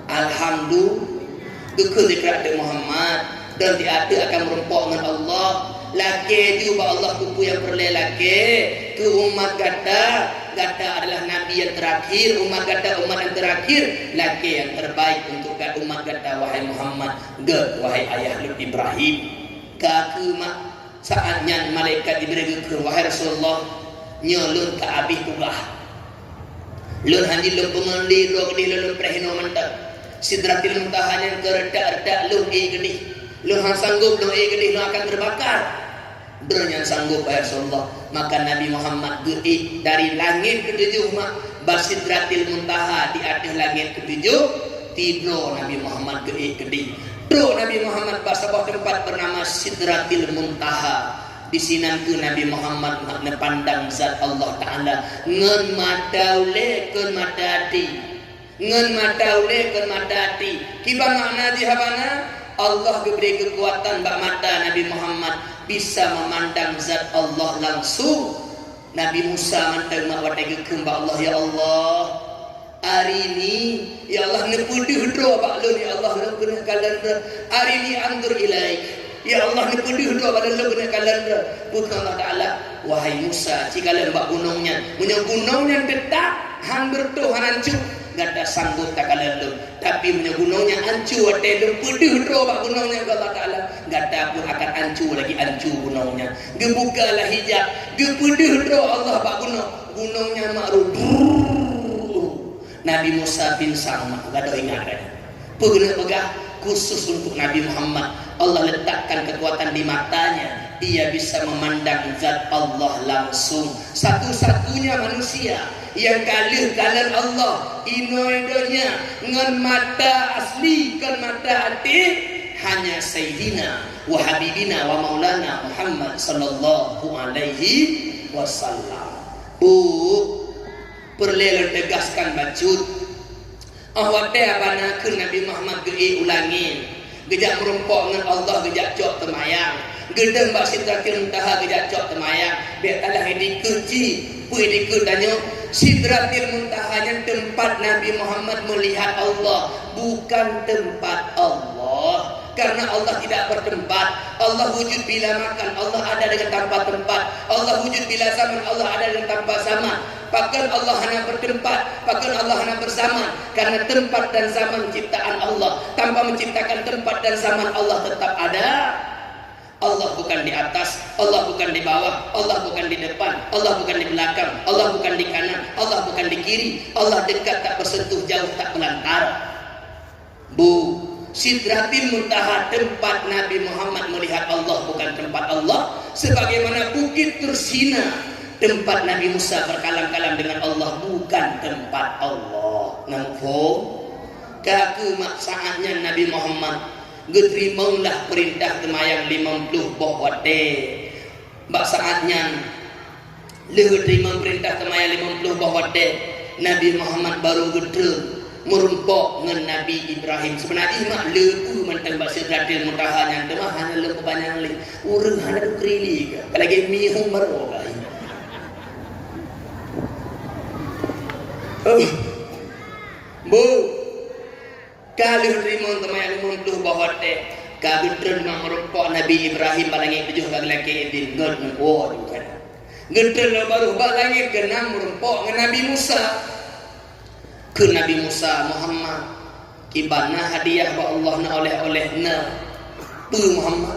alhamdulillah gekul dikrat Muhammad dan diada akan merumpok dengan Allah laki juga Allah kupu yang berlelaki ke umat gata adalah nabi yang terakhir umat yang terakhir laki yang terbaik untuk umat gata wahai Muhammad wahai ayah lu Ibrahim kaku mak saatnya malaikat diberi ke wahai Rasulullah nyolun ke abih kubah lun hanji lun pengendi lun prehino mantap sidratil muntaha yang keredak-redak lun gede lun sanggup lun gede lun akan terbakar bernyang sanggup ya Rasulullah maka Nabi Muhammad dari langit ketujuh basidratil muntaha di atas langit ketujuh tidur Nabi Muhammad gede Bro Nabi Muhammad sebuah tempat bernama Sidratil Muntaha di sinan ke Nabi Muhammad nak pandang zat Allah Ta'ala ngen madaule kun madati ngen madaule kun madati kiba makna di habana Allah diberi kekuatan bak mata Nabi Muhammad bisa memandang zat Allah langsung Nabi Musa mandang mak watai kembak Allah ya Allah hari ini ya Allah nepuduh doa bak lu ya Allah nepuduh kalendra hari ini andur ilaik ya Allah nepuduh doa bak lu kena kalendra bukan Allah Ta'ala wahai Musa jika lembak gunungnya punya gunungnya tetap hampir tuh hancur gak ada sanggup tak kalendra tapi punya gunungnya hancur watai nepuduh doa bak gunungnya Allah Ta'ala gak ada pun akan hancur lagi hancur gunungnya gebukalah hijab gepuduh doa Allah bak gunungnya makruh Nabi Musa bin Salma gak ada ingatan pegah khusus untuk Nabi Muhammad Allah letakkan kekuatan di matanya dia bisa memandang zat Allah langsung satu-satunya manusia yang kalir Allah inoidonya dengan mata asli kan mata hati hanya Sayyidina wa Habibina wa Maulana Muhammad sallallahu alaihi wasallam perlu tegaskan bacut Awak teh abana ke Nabi Muhammad ge ulangi. Gejak merumpok dengan Allah gejak cok temayang. Gedeng bak Sidratil Muntaha gejak cok temayang. Biar talah ini keci, pui dikedanyo. Sidratil Muntaha yang tempat Nabi Muhammad melihat Allah, bukan tempat Allah. Karena Allah tidak bertempat. Allah wujud bila makan, Allah ada dengan tanpa tempat. Allah wujud bila zaman, Allah ada dengan tanpa zaman. Bahkan Allah hanya bertempat, bahkan Allah hanya bersama. Karena tempat dan zaman ciptaan Allah. Tanpa menciptakan tempat dan zaman, Allah tetap ada. Allah bukan di atas, Allah bukan di bawah, Allah bukan di depan, Allah bukan di belakang, Allah bukan di kanan, Allah bukan di kiri. Allah dekat tak bersentuh, jauh tak belantara. Bu, Sidratil Muntaha tempat Nabi Muhammad melihat Allah, bukan tempat Allah. Sebagaimana Bukit Tursina tempat Nabi Musa berkalam-kalam dengan Allah, bukan tempat Allah. Nampo kaku mak saatnya Nabi Muhammad geterimalah perintah temayang 50 bohwate. Bak saatnya le terima perintah temayang 50 bohwate, Nabi Muhammad baru geter merumpok dengan Nabi Ibrahim. Sebenarnya mak lepu mentang bak Sidratil Muntaha yang demah hanya lepu banyak le urang hanya krili ke lagi mihung maro kai. Bu kalau terima temayang 50 bohwate ka geter merumpok Nabi Ibrahim balangi tujuh laki din god ngor kan. Geter baru balangi ke merumpok dengan Nabi Musa. Ke Nabi Musa Muhammad ibana hadiah ba Allah na oleh-oleh na tu Muhammad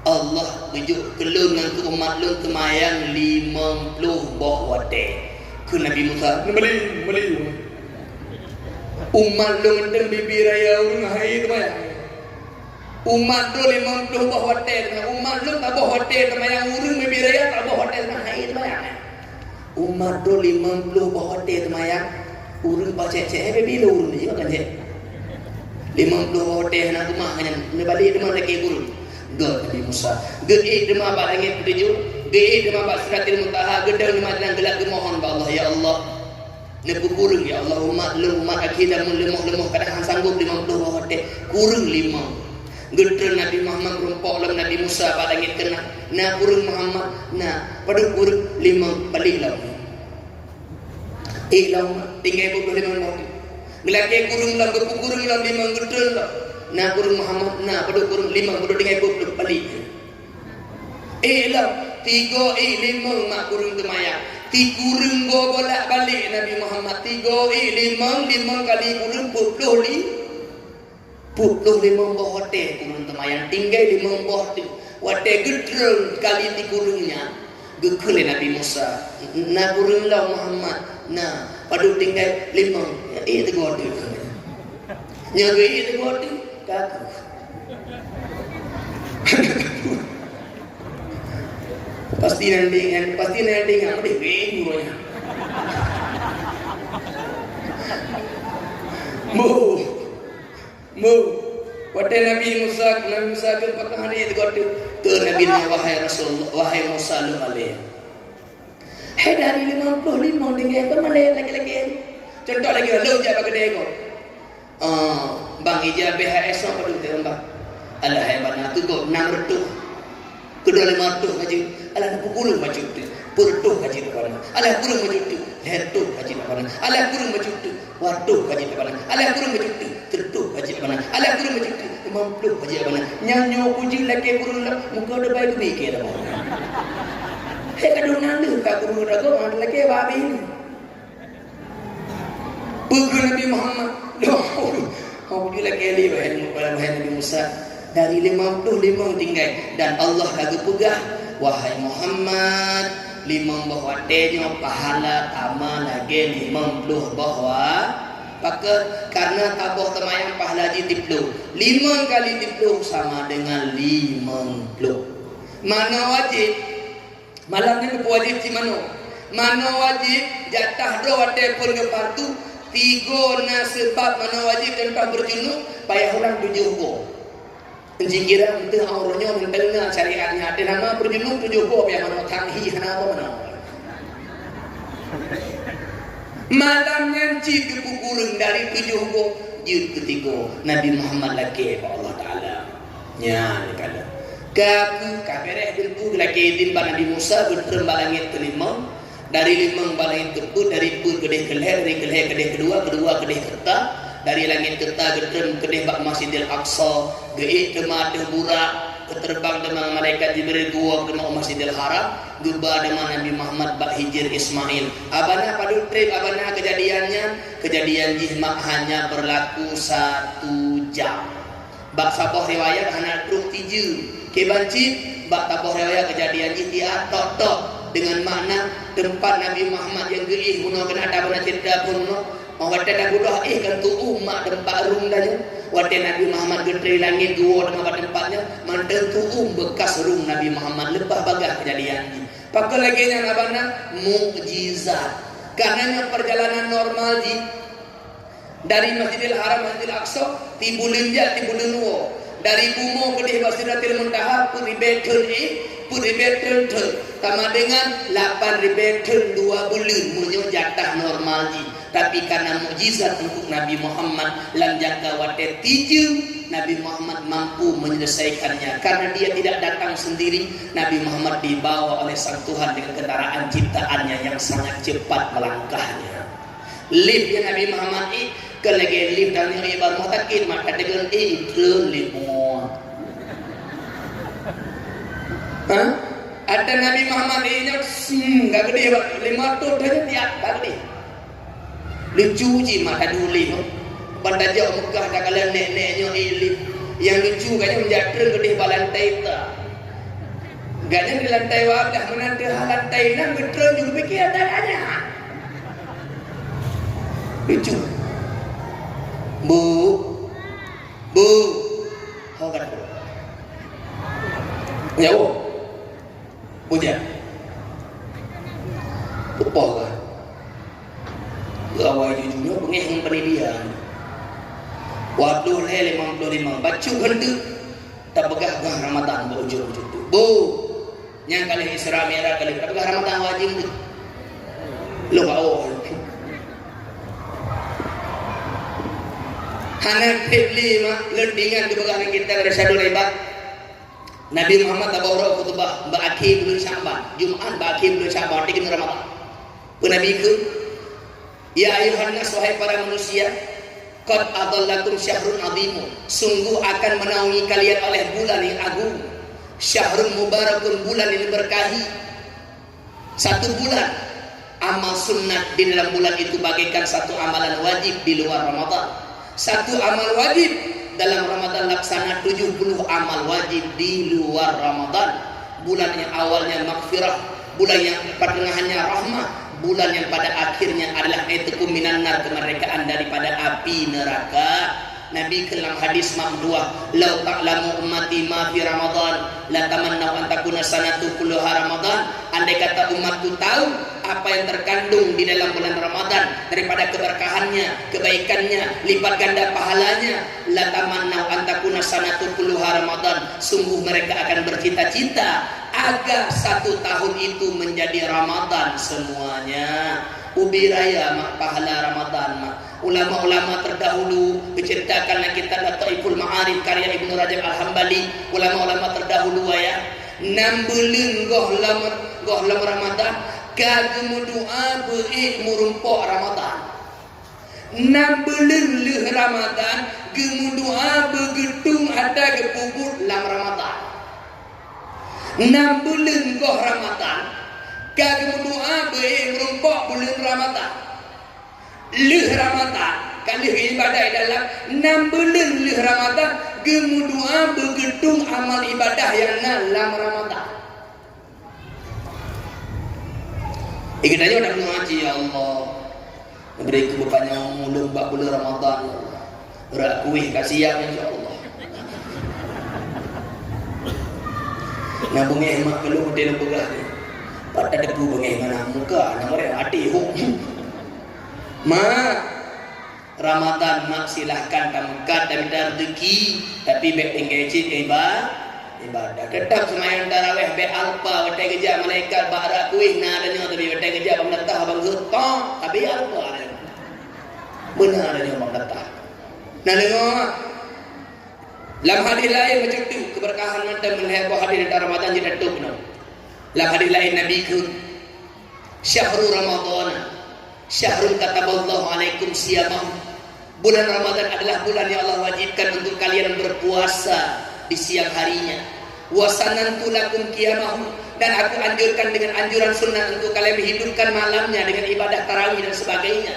Allah bujuk kelungan ke umat lu temayang 50 bohwate. Ke Nabi Musa beli umat lu ngenteng bibi raya urang hai temayang umat lu 50 bohwate umat lu tak bohwate temayang urang bibi raya tak bohwate hai temayang umat lu 50 bohwate temayang urang pacek-cek baby lu urang dia kan cek 50 hotel nak rumah hanya balik rumah lagi urang god Nabi Musa ge demah ba langit tujuh ge demah ba Sidratil Muntaha gedang demah dan gelak mohon ba Allah ya Allah nepu kurang ya Allah umat lu umat akidah mun lemah-lemah kadang sanggup 50 hotel kurang 5 gedang Nabi Muhammad rumpok lam Nabi Musa ba langit kena na kurang Muhammad na pada kurang 5 balik lah lama tinggal 25 tahun. Gelake kurung lah berkurung lah 5 gedel lah. Na kurung Muhammad na pada kurung 5 pada tinggal 20 balik. Lah 3 5 mak kurung temayang. Ti kurung go bolak balik Nabi Muhammad 3 5 kali kurung 25 hotel kurung temayang tinggal 5 hotel. Wate gedel kali ti kurungnya. Gekele Nabi Musa na kurung lah Muhammad na padu tinggal 5 itu gode nyari itu gode kaku pasti nanti nggak deh bingung bu pada Nabi Musa ke pakai hari itu gode ke Nabi wahai Rasulullah wahai Musa lu alaihi dari 55 tinggal itu mana lagi-lagi contoh lagi lu jawab gede kok bang ija BHS apa dulu tembak alah hebat tu kok 6 retuh kedua 5 retuh haji alah 10 baju tu purtuh haji depan alah kurang baju tu hetuh haji depan alah kurang baju tu watuh haji depan alah kurang baju tu tertuh haji depan alah kurang baju tu 50 haji depan nyanyo puji lagi kurang muka udah baik mikir dah kadang nanti tak guru ragu ada lagi babi ini. Bukan Nabi Muhammad. Kau dia lagi ali wahai Nabi Musa dari 55 tinggal dan Allah lagu pegah wahai Muhammad 5 bahwa tenya pahala tama lagi 50 bahwa pakai karena tabuh temayang pahala di 10 kali 10 sama dengan 50. Mana wajib malam ni wajib si mano wajib jatah do wate pun ke partu 3 na sebab mano wajib tanpa berjunuk payah orang 7 go jingkira itu aurnya mentelna syariatnya ada nama berjunuk 7 go payah mano tanghi hana apa mano Malamnya cik kepukureng dari 7 go jut ketiga Nabi Muhammad lagi Allah Ta'ala nya kala kaku kapereh bilpu lagi din Nabi Musa berterbalangit kelima dari limang balangit keput dari pun kedeh keleh dari keleh kedeh kedua kedeh kerta dari langit kerta gedrem kedeh bak Masjidil Aqsa geik demah burak keterbang dengan malaikat Jibril gua kena Masjidil Haram geba dengan Nabi Muhammad bak hijir Ismail abana padu trip abana kejadian jihmak hanya berlaku 1 jam bak sabah riwayat anak truk 7 kebanci bak tabah riwayat kejadian jihtiat tok dengan makna tempat Nabi Muhammad yang geih guna kena ada bana cerita pun wate Nabi dah kan tu umat tempat rum danya wate Nabi Muhammad getri langit dua dengan tempatnya mantel tu bekas rum Nabi Muhammad lepas bagah kejadian ni pakai lagi yang abana mukjizat karena perjalanan normal di dari Masjidil Haram Masjidil Aqsa tibulun dari Bumo ke Basiratil Muntaha puri betul sama dengan 8 ribetul 2 bulan munyo jatah normal ji tapi karena mukjizat untuk Nabi Muhammad lam jangka wate 7 Nabi Muhammad mampu menyelesaikannya karena dia tidak datang sendiri Nabi Muhammad dibawa oleh sang Tuhan dengan kendaraan ciptaannya yang sangat cepat melangkahnya lift yang Nabi Muhammad ke lagi lift dan yang ibarat mutakin maka dengan lift ada Nabi Muhammad ini gak gede pak 500 aja tiap kali lucu ji mata dulu pada jauh Mekah dah kalian nenek-neneknya ilip yang lucu kayaknya menjadreng gede balantai tak gaknya di lantai wadah menanti lantai nan gedreng juga pikir adanya lucu bu hokan ya puja lupa kan gawai jujurnya pengehang pendidikan waduh 55 bacu hendak tak pegah Ramadan berujung itu bu yang kali Isra Merah kali tak pegah Ramadan wajib tu lu kau hanan pebli mak lendingan di pegah kita ada syadul hebat Nabi Muhammad tabawra khutbah ba'akhir bulan Sya'ban Jumat ba'akhir bulan Sya'ban di Ramadan Nabi ke ya ayuhan nas wahai para manusia qad adallakum syahrun azim sungguh akan menaungi kalian oleh bulan yang agung syahrun mubarakun bulan yang berkahi 1 bulan amal sunnah di dalam bulan itu bagaikan 1 amalan wajib di luar Ramadan 1 amal wajib dalam Ramadan laksana 70 amal wajib di luar Ramadan bulan yang awalnya maghfirah bulan yang pertengahannya rahmah bulan yang pada akhirnya adalah aitukum minan nar kemerdekaan daripada api neraka Nabi dalam hadis ma'duah lau ta'lamu ummati ma fi Ramadan la tamannau an takuna sanatu kulluha Ramadan andai kata umatku tahu apa yang terkandung di dalam bulan Ramadan daripada keberkahannya kebaikannya lipat ganda pahalanya la tamannau an takuna sanatu kulluha Ramadan sungguh mereka akan bercita-cita agar 1 tahun itu menjadi Ramadan semuanya ubi raya mak pahala Ramadan mak ulama-ulama terdahulu menceritakan kitab Lataiful Ma'arif karya Ibnu Rajab Al-Hambali ulama-ulama terdahulu ya 6 bulan goh lam Ramadan kagum doa beik murumpok Ramadan 6 bulan leh Ramadan gemu doa begetung ada gepubur lam Ramadan 6 bulan goh Ramadan kagum doa beik murumpok bulan Ramadan leh Ramadan kali ibadah dalam 6 bulan leh Ramadan gemu doa begetung amal ibadah yang dalam Ramadan ikatnya udah mengaji ya Allah beri kebukannya mulung bak bulan Ramadan ya Allah berakui kasih ya Allah nabung emak kalau model begah pada debu bengai mana muka nomor hati ma Ramadan mak silahkan kamu kat dan rezeki tapi baik tinggal cik ibadah. Tetap semayang tarawih be alpa wate geja malaikat bara kuih na adanya tapi wate geja pemerintah abang hutong tapi alpa ada. Benar adanya pemerintah. Nah dengar lam hadis lain macam tu keberkahan mantan melihat hadis dalam Ramadan jadi tu benar. Lam hadis lain Nabi ku syahrul Ramadan syahrul kataballahu alaikum siyamah. Bulan Ramadan adalah bulan yang Allah wajibkan untuk kalian berpuasa di siang harinya. Wasanantu lakum qiyamahu, dan aku anjurkan dengan anjuran sunnah untuk kalian menghidupkan malamnya dengan ibadah tarawih dan sebagainya.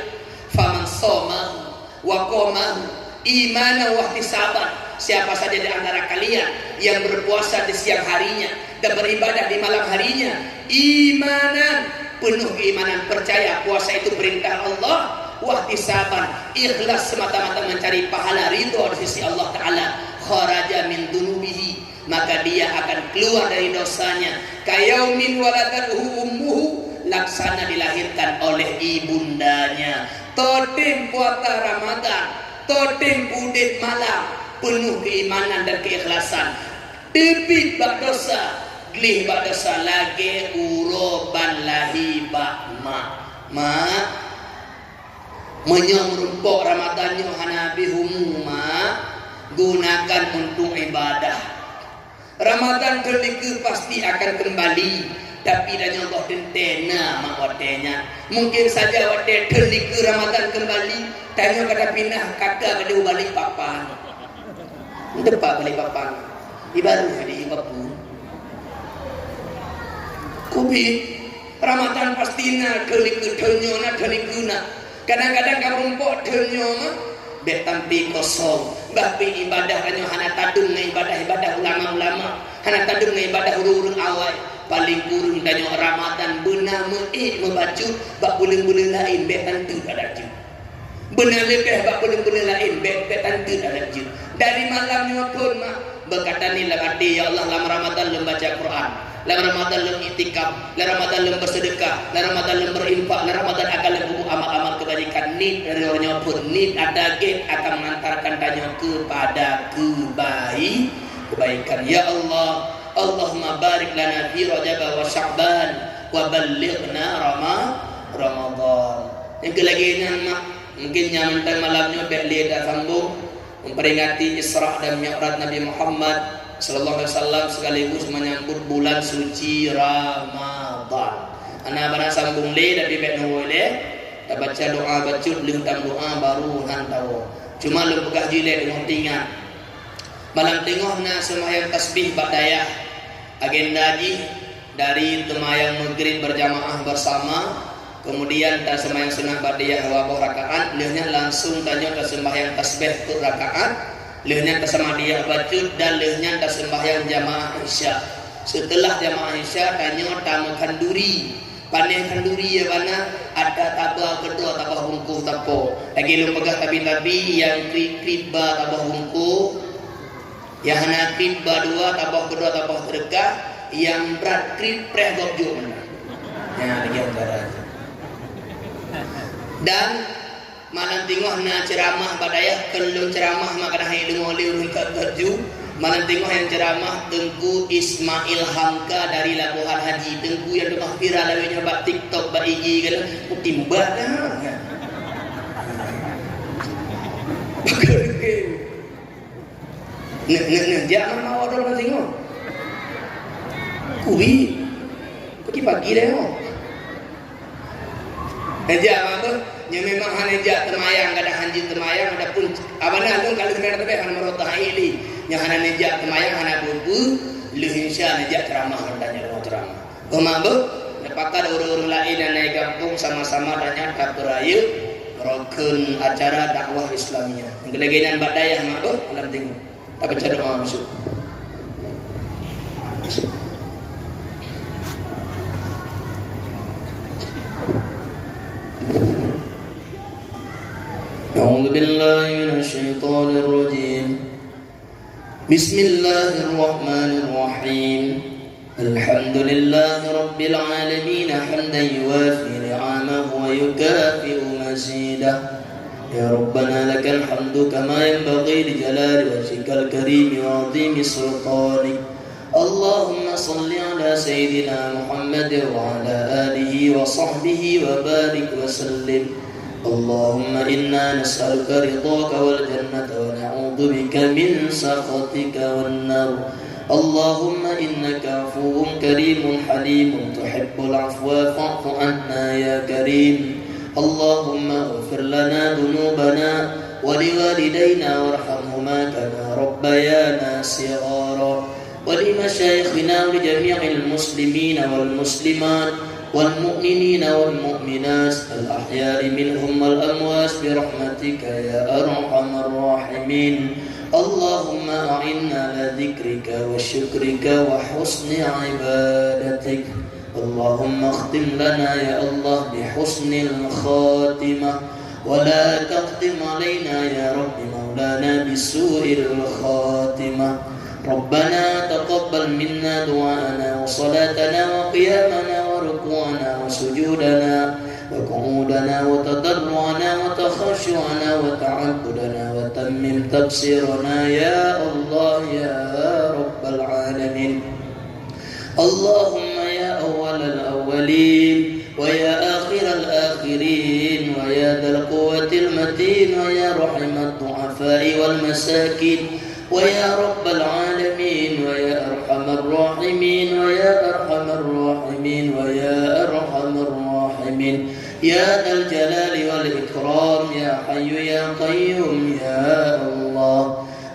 Faman shoma wa qama imanan wa ihtisaban, siapa saja di antara kalian yang berpuasa di siang harinya dan beribadah di malam harinya, imanan, penuh keimanan, percaya puasa itu perintah Allah, wahtisaban, ikhlas semata-mata mencari pahala ridho di sisi Allah Ta'ala, kharaja min dunubihi, maka dia akan keluar dari dosanya, kayaumin waladatuhu ummuhu, laksana dilahirkan oleh ibundanya. Totem puasa Ramadan, totem udit malam, penuh keimanan dan keikhlasan, tepik bak dosa, glih bak dosa lagi uroban lahi bak ma menyumpuk Ramadan hanabi humuma, gunakan untuk ibadah. Ramadan kelika pasti akan kembali, tapi dah nyoba tentena mak watenya. Mungkin saja wate kelika Ramadan kembali, tanya kata pindah kakak kada balik papan. Depak balik papan. Ibaru di ibapu. Kubi Ramadan pastina kelika tanyona kelikuna. Kadang-kadang kamu mpok dunia betampi kosong, bapi ibadah hanya hana tadung ibadah ulama-ulama, hana tadung ibadah urung-urung awal, paling kurung danyo Ramadan benar membaca bak bulan-bulan lain betan tu ada jin. Benar lebih bak bulan-bulan lain betan tu ada jin. Dari malamnya pun berkata ni lagi ya Allah dalam Ramadan membaca Quran. Dalam Ramadan lem itikaf, dalam Ramadan lem bersedekah, dalam Ramadan lem berinfak, dalam Ramadan akan lem buku amal-amal kebajikan. Nit dari orangnya pun nit ada gate akan mengantarkan tanya kepada kebaikan. Ya Allah, Allahumma barik lana fi Rajab wa Sya'ban wa ballighna Ramadan. Yang kelagian mak mungkin nyaman malamnya beli dah sambung memperingati Isra dan Mi'raj Nabi Muhammad Sallallahu Alaihi Wasallam sekaligus menyambut bulan suci Ramadan. Anak bana sambung le dari bet nuwele, tak baca doa bacut lintang doa baru hantau. Cuma lu pegah jile dengan tinggal. Malam tengah na sembahyang tasbih badayah. Agenda ji dari temayang maghrib berjamaah bersama, kemudian tak sembahyang sunat badayah wabah rakaat, lehnya langsung tanya ke sembahyang tasbih tu rakaat. Lehnya bersama dia bacut dan lehnya tersembahyang jamaah Isya. Setelah jamaah Isya tanya tamu kanduri, panen kanduri ya mana ada tabah kedua tabah hungku tapo. Lagi lu pegah tabi-tabi yang kriba tabah hungku, yang hana kriba dua tabah kedua tabah terdekat, yang berat krib preh gobjo mana. Ya lagi antara. Dan malam tengah na ceramah badayah kelung ceramah maka dah dengar liur kat baju. Malam tengah yang ceramah Tengku Ismail Hamka dari Labuhan Haji. Tengku yang demah viral lawinya bak TikTok bak IG kan timbat dah. Nek jangan mau orang tengok. Kuwi pagi-pagi dah. Nejak apa? Yang memang hanejak temayang, kada hanji temayang, ada pun abana tu kalau kena tebe hana merotah ili. Yang hana nejak temayang hana bubu, lu insya nejak ceramah hendaknya mau ceramah. Pemabuk, nepakar orang-orang lain yang naik kampung sama-sama dan nyata beraya rukun acara dakwah Islamiyah. Yang kelegian badayah mabuk, alam tengok. Tak baca doa masuk. أعوذ بالله من الشيطان الرجيم بسم الله الرحمن الرحيم الحمد لله رب العالمين حمدا يوافي نعمه ويكافئ مزيده يا ربنا لك الحمد كما ينبغي لجلال وجهك الكريم وعظيم سلطانك اللهم صل على سيدنا محمد وعلى آله وصحبه وبارك وسلم. اللهم إنا نسألك رضاك والجنة ونعوذ بك من سخطك والنار. اللهم إنك عفو كريم حليم تحب العفو فاعف عنا يا كريم. اللهم اغفر لنا ذنوبنا ولوالدينا وارحمهما كما ربيانا صغارا، ولمشايخنا ولجميع المسلمين والمسلمات والمؤمنين والمؤمنات الأحياء منهم والأموات برحمتك يا أرحم الراحمين. اللهم أعنا على ذكرك وشكرك وحسن عبادتك. اللهم اختم لنا يا الله بحسن الخاتمة، ولا تختم علينا يا رب مولانا بسوء الخاتمة. ربنا تقبل منا دعاءنا وصلاتنا وقيامنا وركوعنا وسجودنا وقعودنا وتضرعنا وتخشعنا وتعبدنا، وتمم تبصيرنا يا الله يا رب العالمين. اللهم يا أول الأولين ويا آخر الآخرين ويا ذا القوة المتين ويا رحم الضعفاء والمساكين ويا رب العالمين ويا أرحم الراحمين ويا أرحم الراحمين ويا أرحم الراحمين يا ذا الجلال والإكرام يا حي يا قيوم يا الله.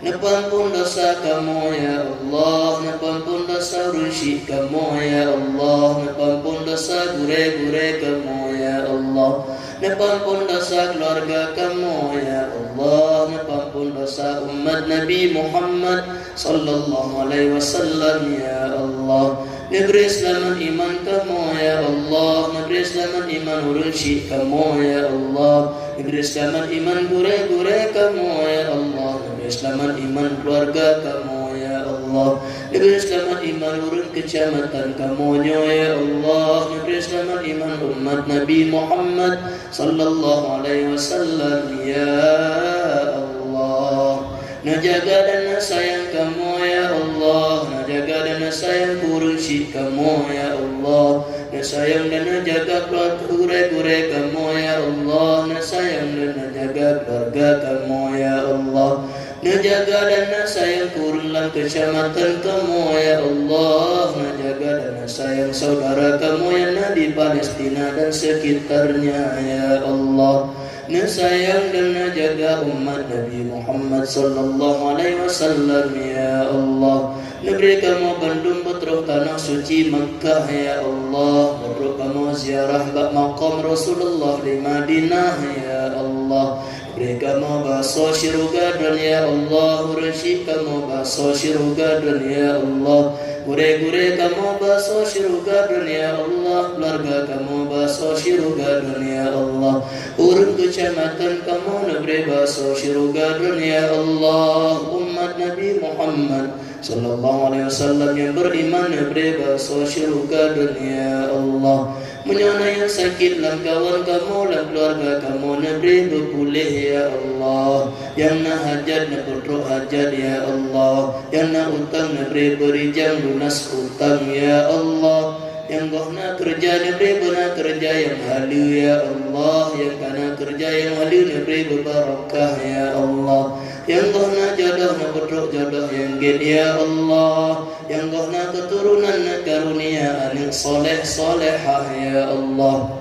Napampun dosa kamu ya Allah, napampun dosa rusyi kamu ya Allah, napampun dosa gure-gure kamu ya Allah, napampun dosa keluarga kamu ya Allah, napampun dosa umat Nabi Muhammad sallallahu alaihi wasallam ya Allah. Negeri Islam iman kamu ya Allah, negeri Islam iman rusyi kamu ya Allah, negeri Islam iman gure-gure kamu ya Allah, negeri Islam iman keluarga kamu ya Allah, negeri Islam iman urun kecamatan kamu ya Allah, negeri Islam iman umat Nabi Muhammad sallallahu alaihi wasallam ya Allah. Najaga dan sayang kamu ya Allah, najaga dan sayang kurunsi kamu ya Allah, nasayang dan najaga gure-gure kamu ya Allah, nasayang dan najaga keluarga kamu ya Allah, najaga dan nasayang kurunlan kecamatan kamu ya Allah, najaga dan nasayang saudara kamu yang ada di Palestina dan sekitarnya ya Allah. Nasayang dan najaga umat Nabi Muhammad sallallahu alaihi wasallam ya Allah. Negeri kamu Bandung putra tanah suci Makkah ya Allah. Putra kamu ziarah bak maqam Rasulullah di Madinah ya Allah. Negeri kamu baso syirugadun ya Allah. Ursi kamu baso syirugadun ya Allah. Gure-gure kamu baso syirugadun ya Allah. Keluarga kamu baso syirugadun ya Allah. Urun kecamatan kamu negeri baso syirugadun ya Allah. Umat Nabi Muhammad sallallahu alaihi wasallam yang beriman negeri baso syirugadun ya Allah. Menyana yang sakit dalam kawan kamu dan keluarga kamu negeri berpulih ya Allah. Yang nak hajat nak putruk hajat ya Allah. Yang nak utang negeri berijang lunas utang ya Allah. Yang kau nak kerja negeri benar kerja yang halu ya Allah. Yang kana kerja yang halu negeri berbarakah ya Allah. Yang kau nak jodoh nak putruk jodoh yang gid ya Allah. Yang kau nak keturunan nak karunia anak soleh solehah ya Allah.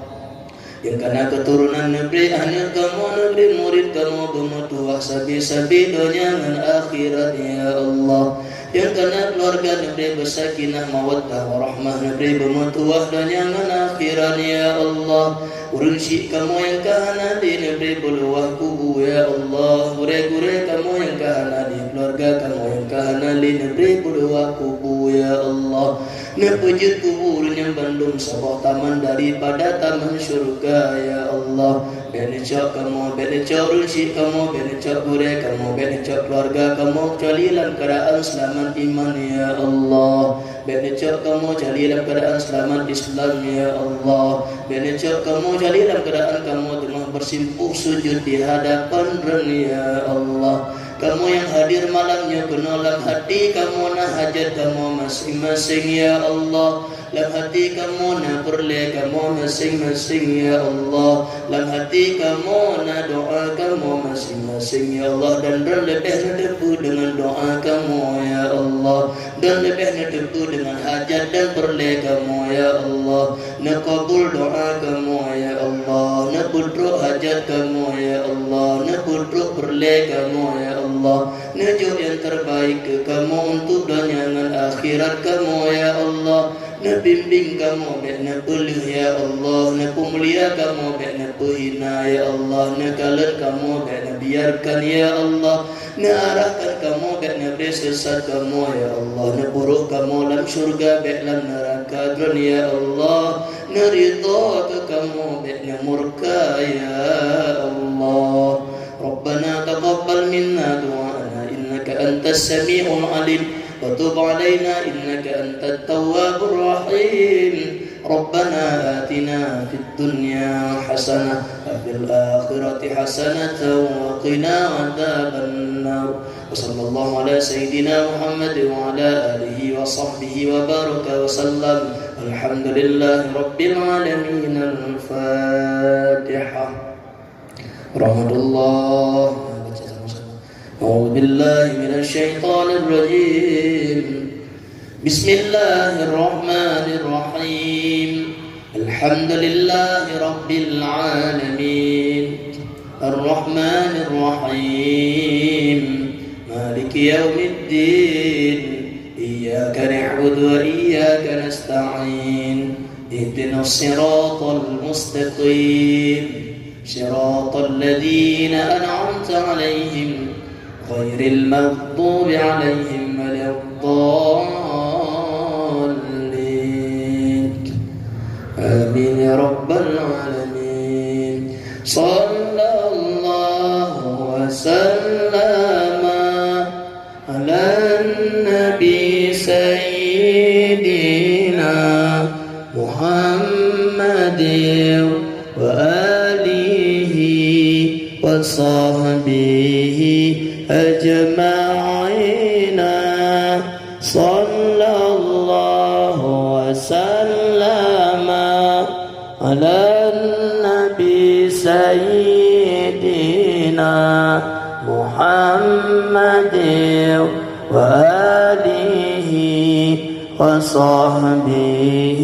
Yang kana keturunan negeri anak kamu negeri murid kamu bermutuah sabi-sabi dunia dan akhirat ya Allah. Yang kana keluarga negeri bersakinah mawaddah warahmah negeri bermutuah dunia dan akhirat ya Allah. Urun syik kamu yang kahana di negeri berluah kubu ya Allah. Gure-gure kamu yang kahana di keluarga kamu yang kahana di negeri berluah kubu ya Allah. Nepujud kubur yang Bandung sebuah taman daripada taman syurga ya Allah. Benecok kamu, benecok runsyi kamu, benecok gure kamu, benecok keluarga kamu, jalilan keadaan selamat iman ya Allah. Benecok kamu jalilan keadaan selamat Islam ya Allah. Benecok kamu jalilan keadaan kamu tengah bersimpuh sujud di hadapan ya Allah. Kamu yang hadir malamnya kena dalam hati kamu na hajat kamu masing-masing ya Allah. Dalam hati kamu na perle kamu masing-masing ya Allah. Dalam hati kamu na doa kamu masing-masing ya Allah. Dan lebih debu dengan doa kamu ya Allah. Dan lebih debu dengan hajat dan perle kamu ya Allah. Na kabul doa kamu ya Allah. Na budruk hajat kamu ya Allah. Na budruk perle kamu ya Allah. Najuk yang terbaik ke kamu untuk dunia dan akhirat kamu ya Allah. Na bimbing kamu baik na pelih ya Allah. Na pemulia kamu baik na pehina ya Allah. Na kalan kamu baik na biarkan ya Allah. Na arahkan kamu baik na bersesat kamu ya Allah. Na buruk kamu dalam syurga baik dalam neraka dunia ya Allah. Na ridha ke kamu baik na murka ya Allah. Rabbana taqabbal minna du'ana innaka antas sami'ul alim. وتب علينا إنك أنت التواب الرحيم. ربنا آتنا في الدنيا حسنة وفي الآخرة حسنة وقنا عذاب النار. وصلى الله على سيدنا محمد وعلى آله وصحبه وبارك وسلم. الحمد لله رب العالمين. الفاتحة. رحمة الله. أعوذ بالله من الشيطان الرجيم. بسم الله الرحمن الرحيم. الحمد لله رب العالمين. الرحمن الرحيم. مالك يوم الدين. إياك نعبد وإياك نستعين. اهدنا الصراط المستقيم. صراط الذين أنعمت عليهم غير المغضوب عليهم ولا الضالين. آمين يا رب العالمين. صلى الله وسلم على النبي سيدنا محمد وآله وصحبه أجمعين. صلى الله وسلم على النبي سيدنا محمد وآله وصحبه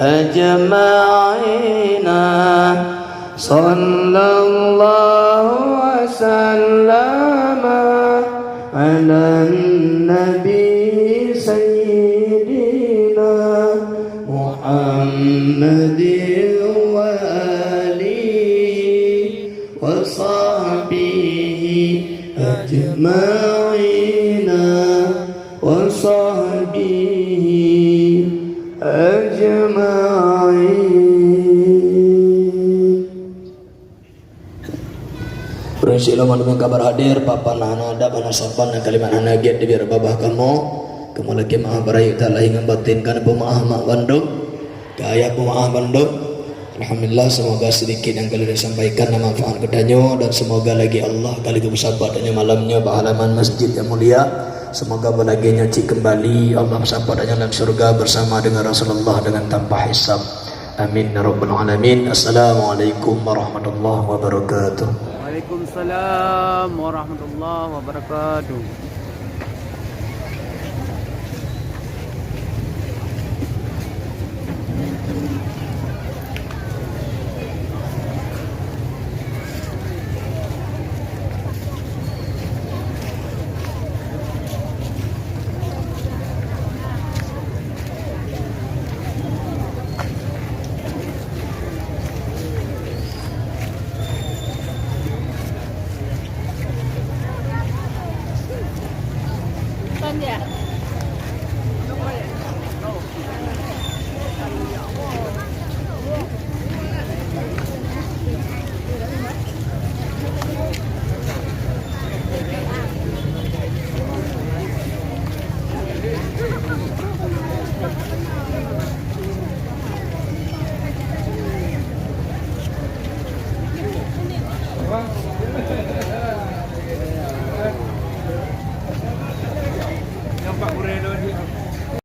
أجمعين. صلى الله وسلم على النبي سيدنا محمد وآله وصحبه أجمعين. وصحبه أجمعين. Bersyukur dengan kabar hadir papan hana ada mana sopan dan kalimat hana giat di biar babah kamu lagi maaf berayu tak lain batinkan pemaah mak bandung kaya pemaah bandung. Alhamdulillah, semoga sedikit yang kalian sampaikan dan manfaat kedanyo, dan semoga lagi Allah kali kebersahabatannya malamnya berhalaman masjid yang mulia. Semoga belaginya cik kembali Allah bersahabatannya dalam surga bersama dengan Rasulullah dengan tanpa hisab. Amin ya rabbal alamin. Assalamualaikum warahmatullahi wabarakatuh. Waalaikumsalam warahmatullahi wabarakatuh. Ya. Bang.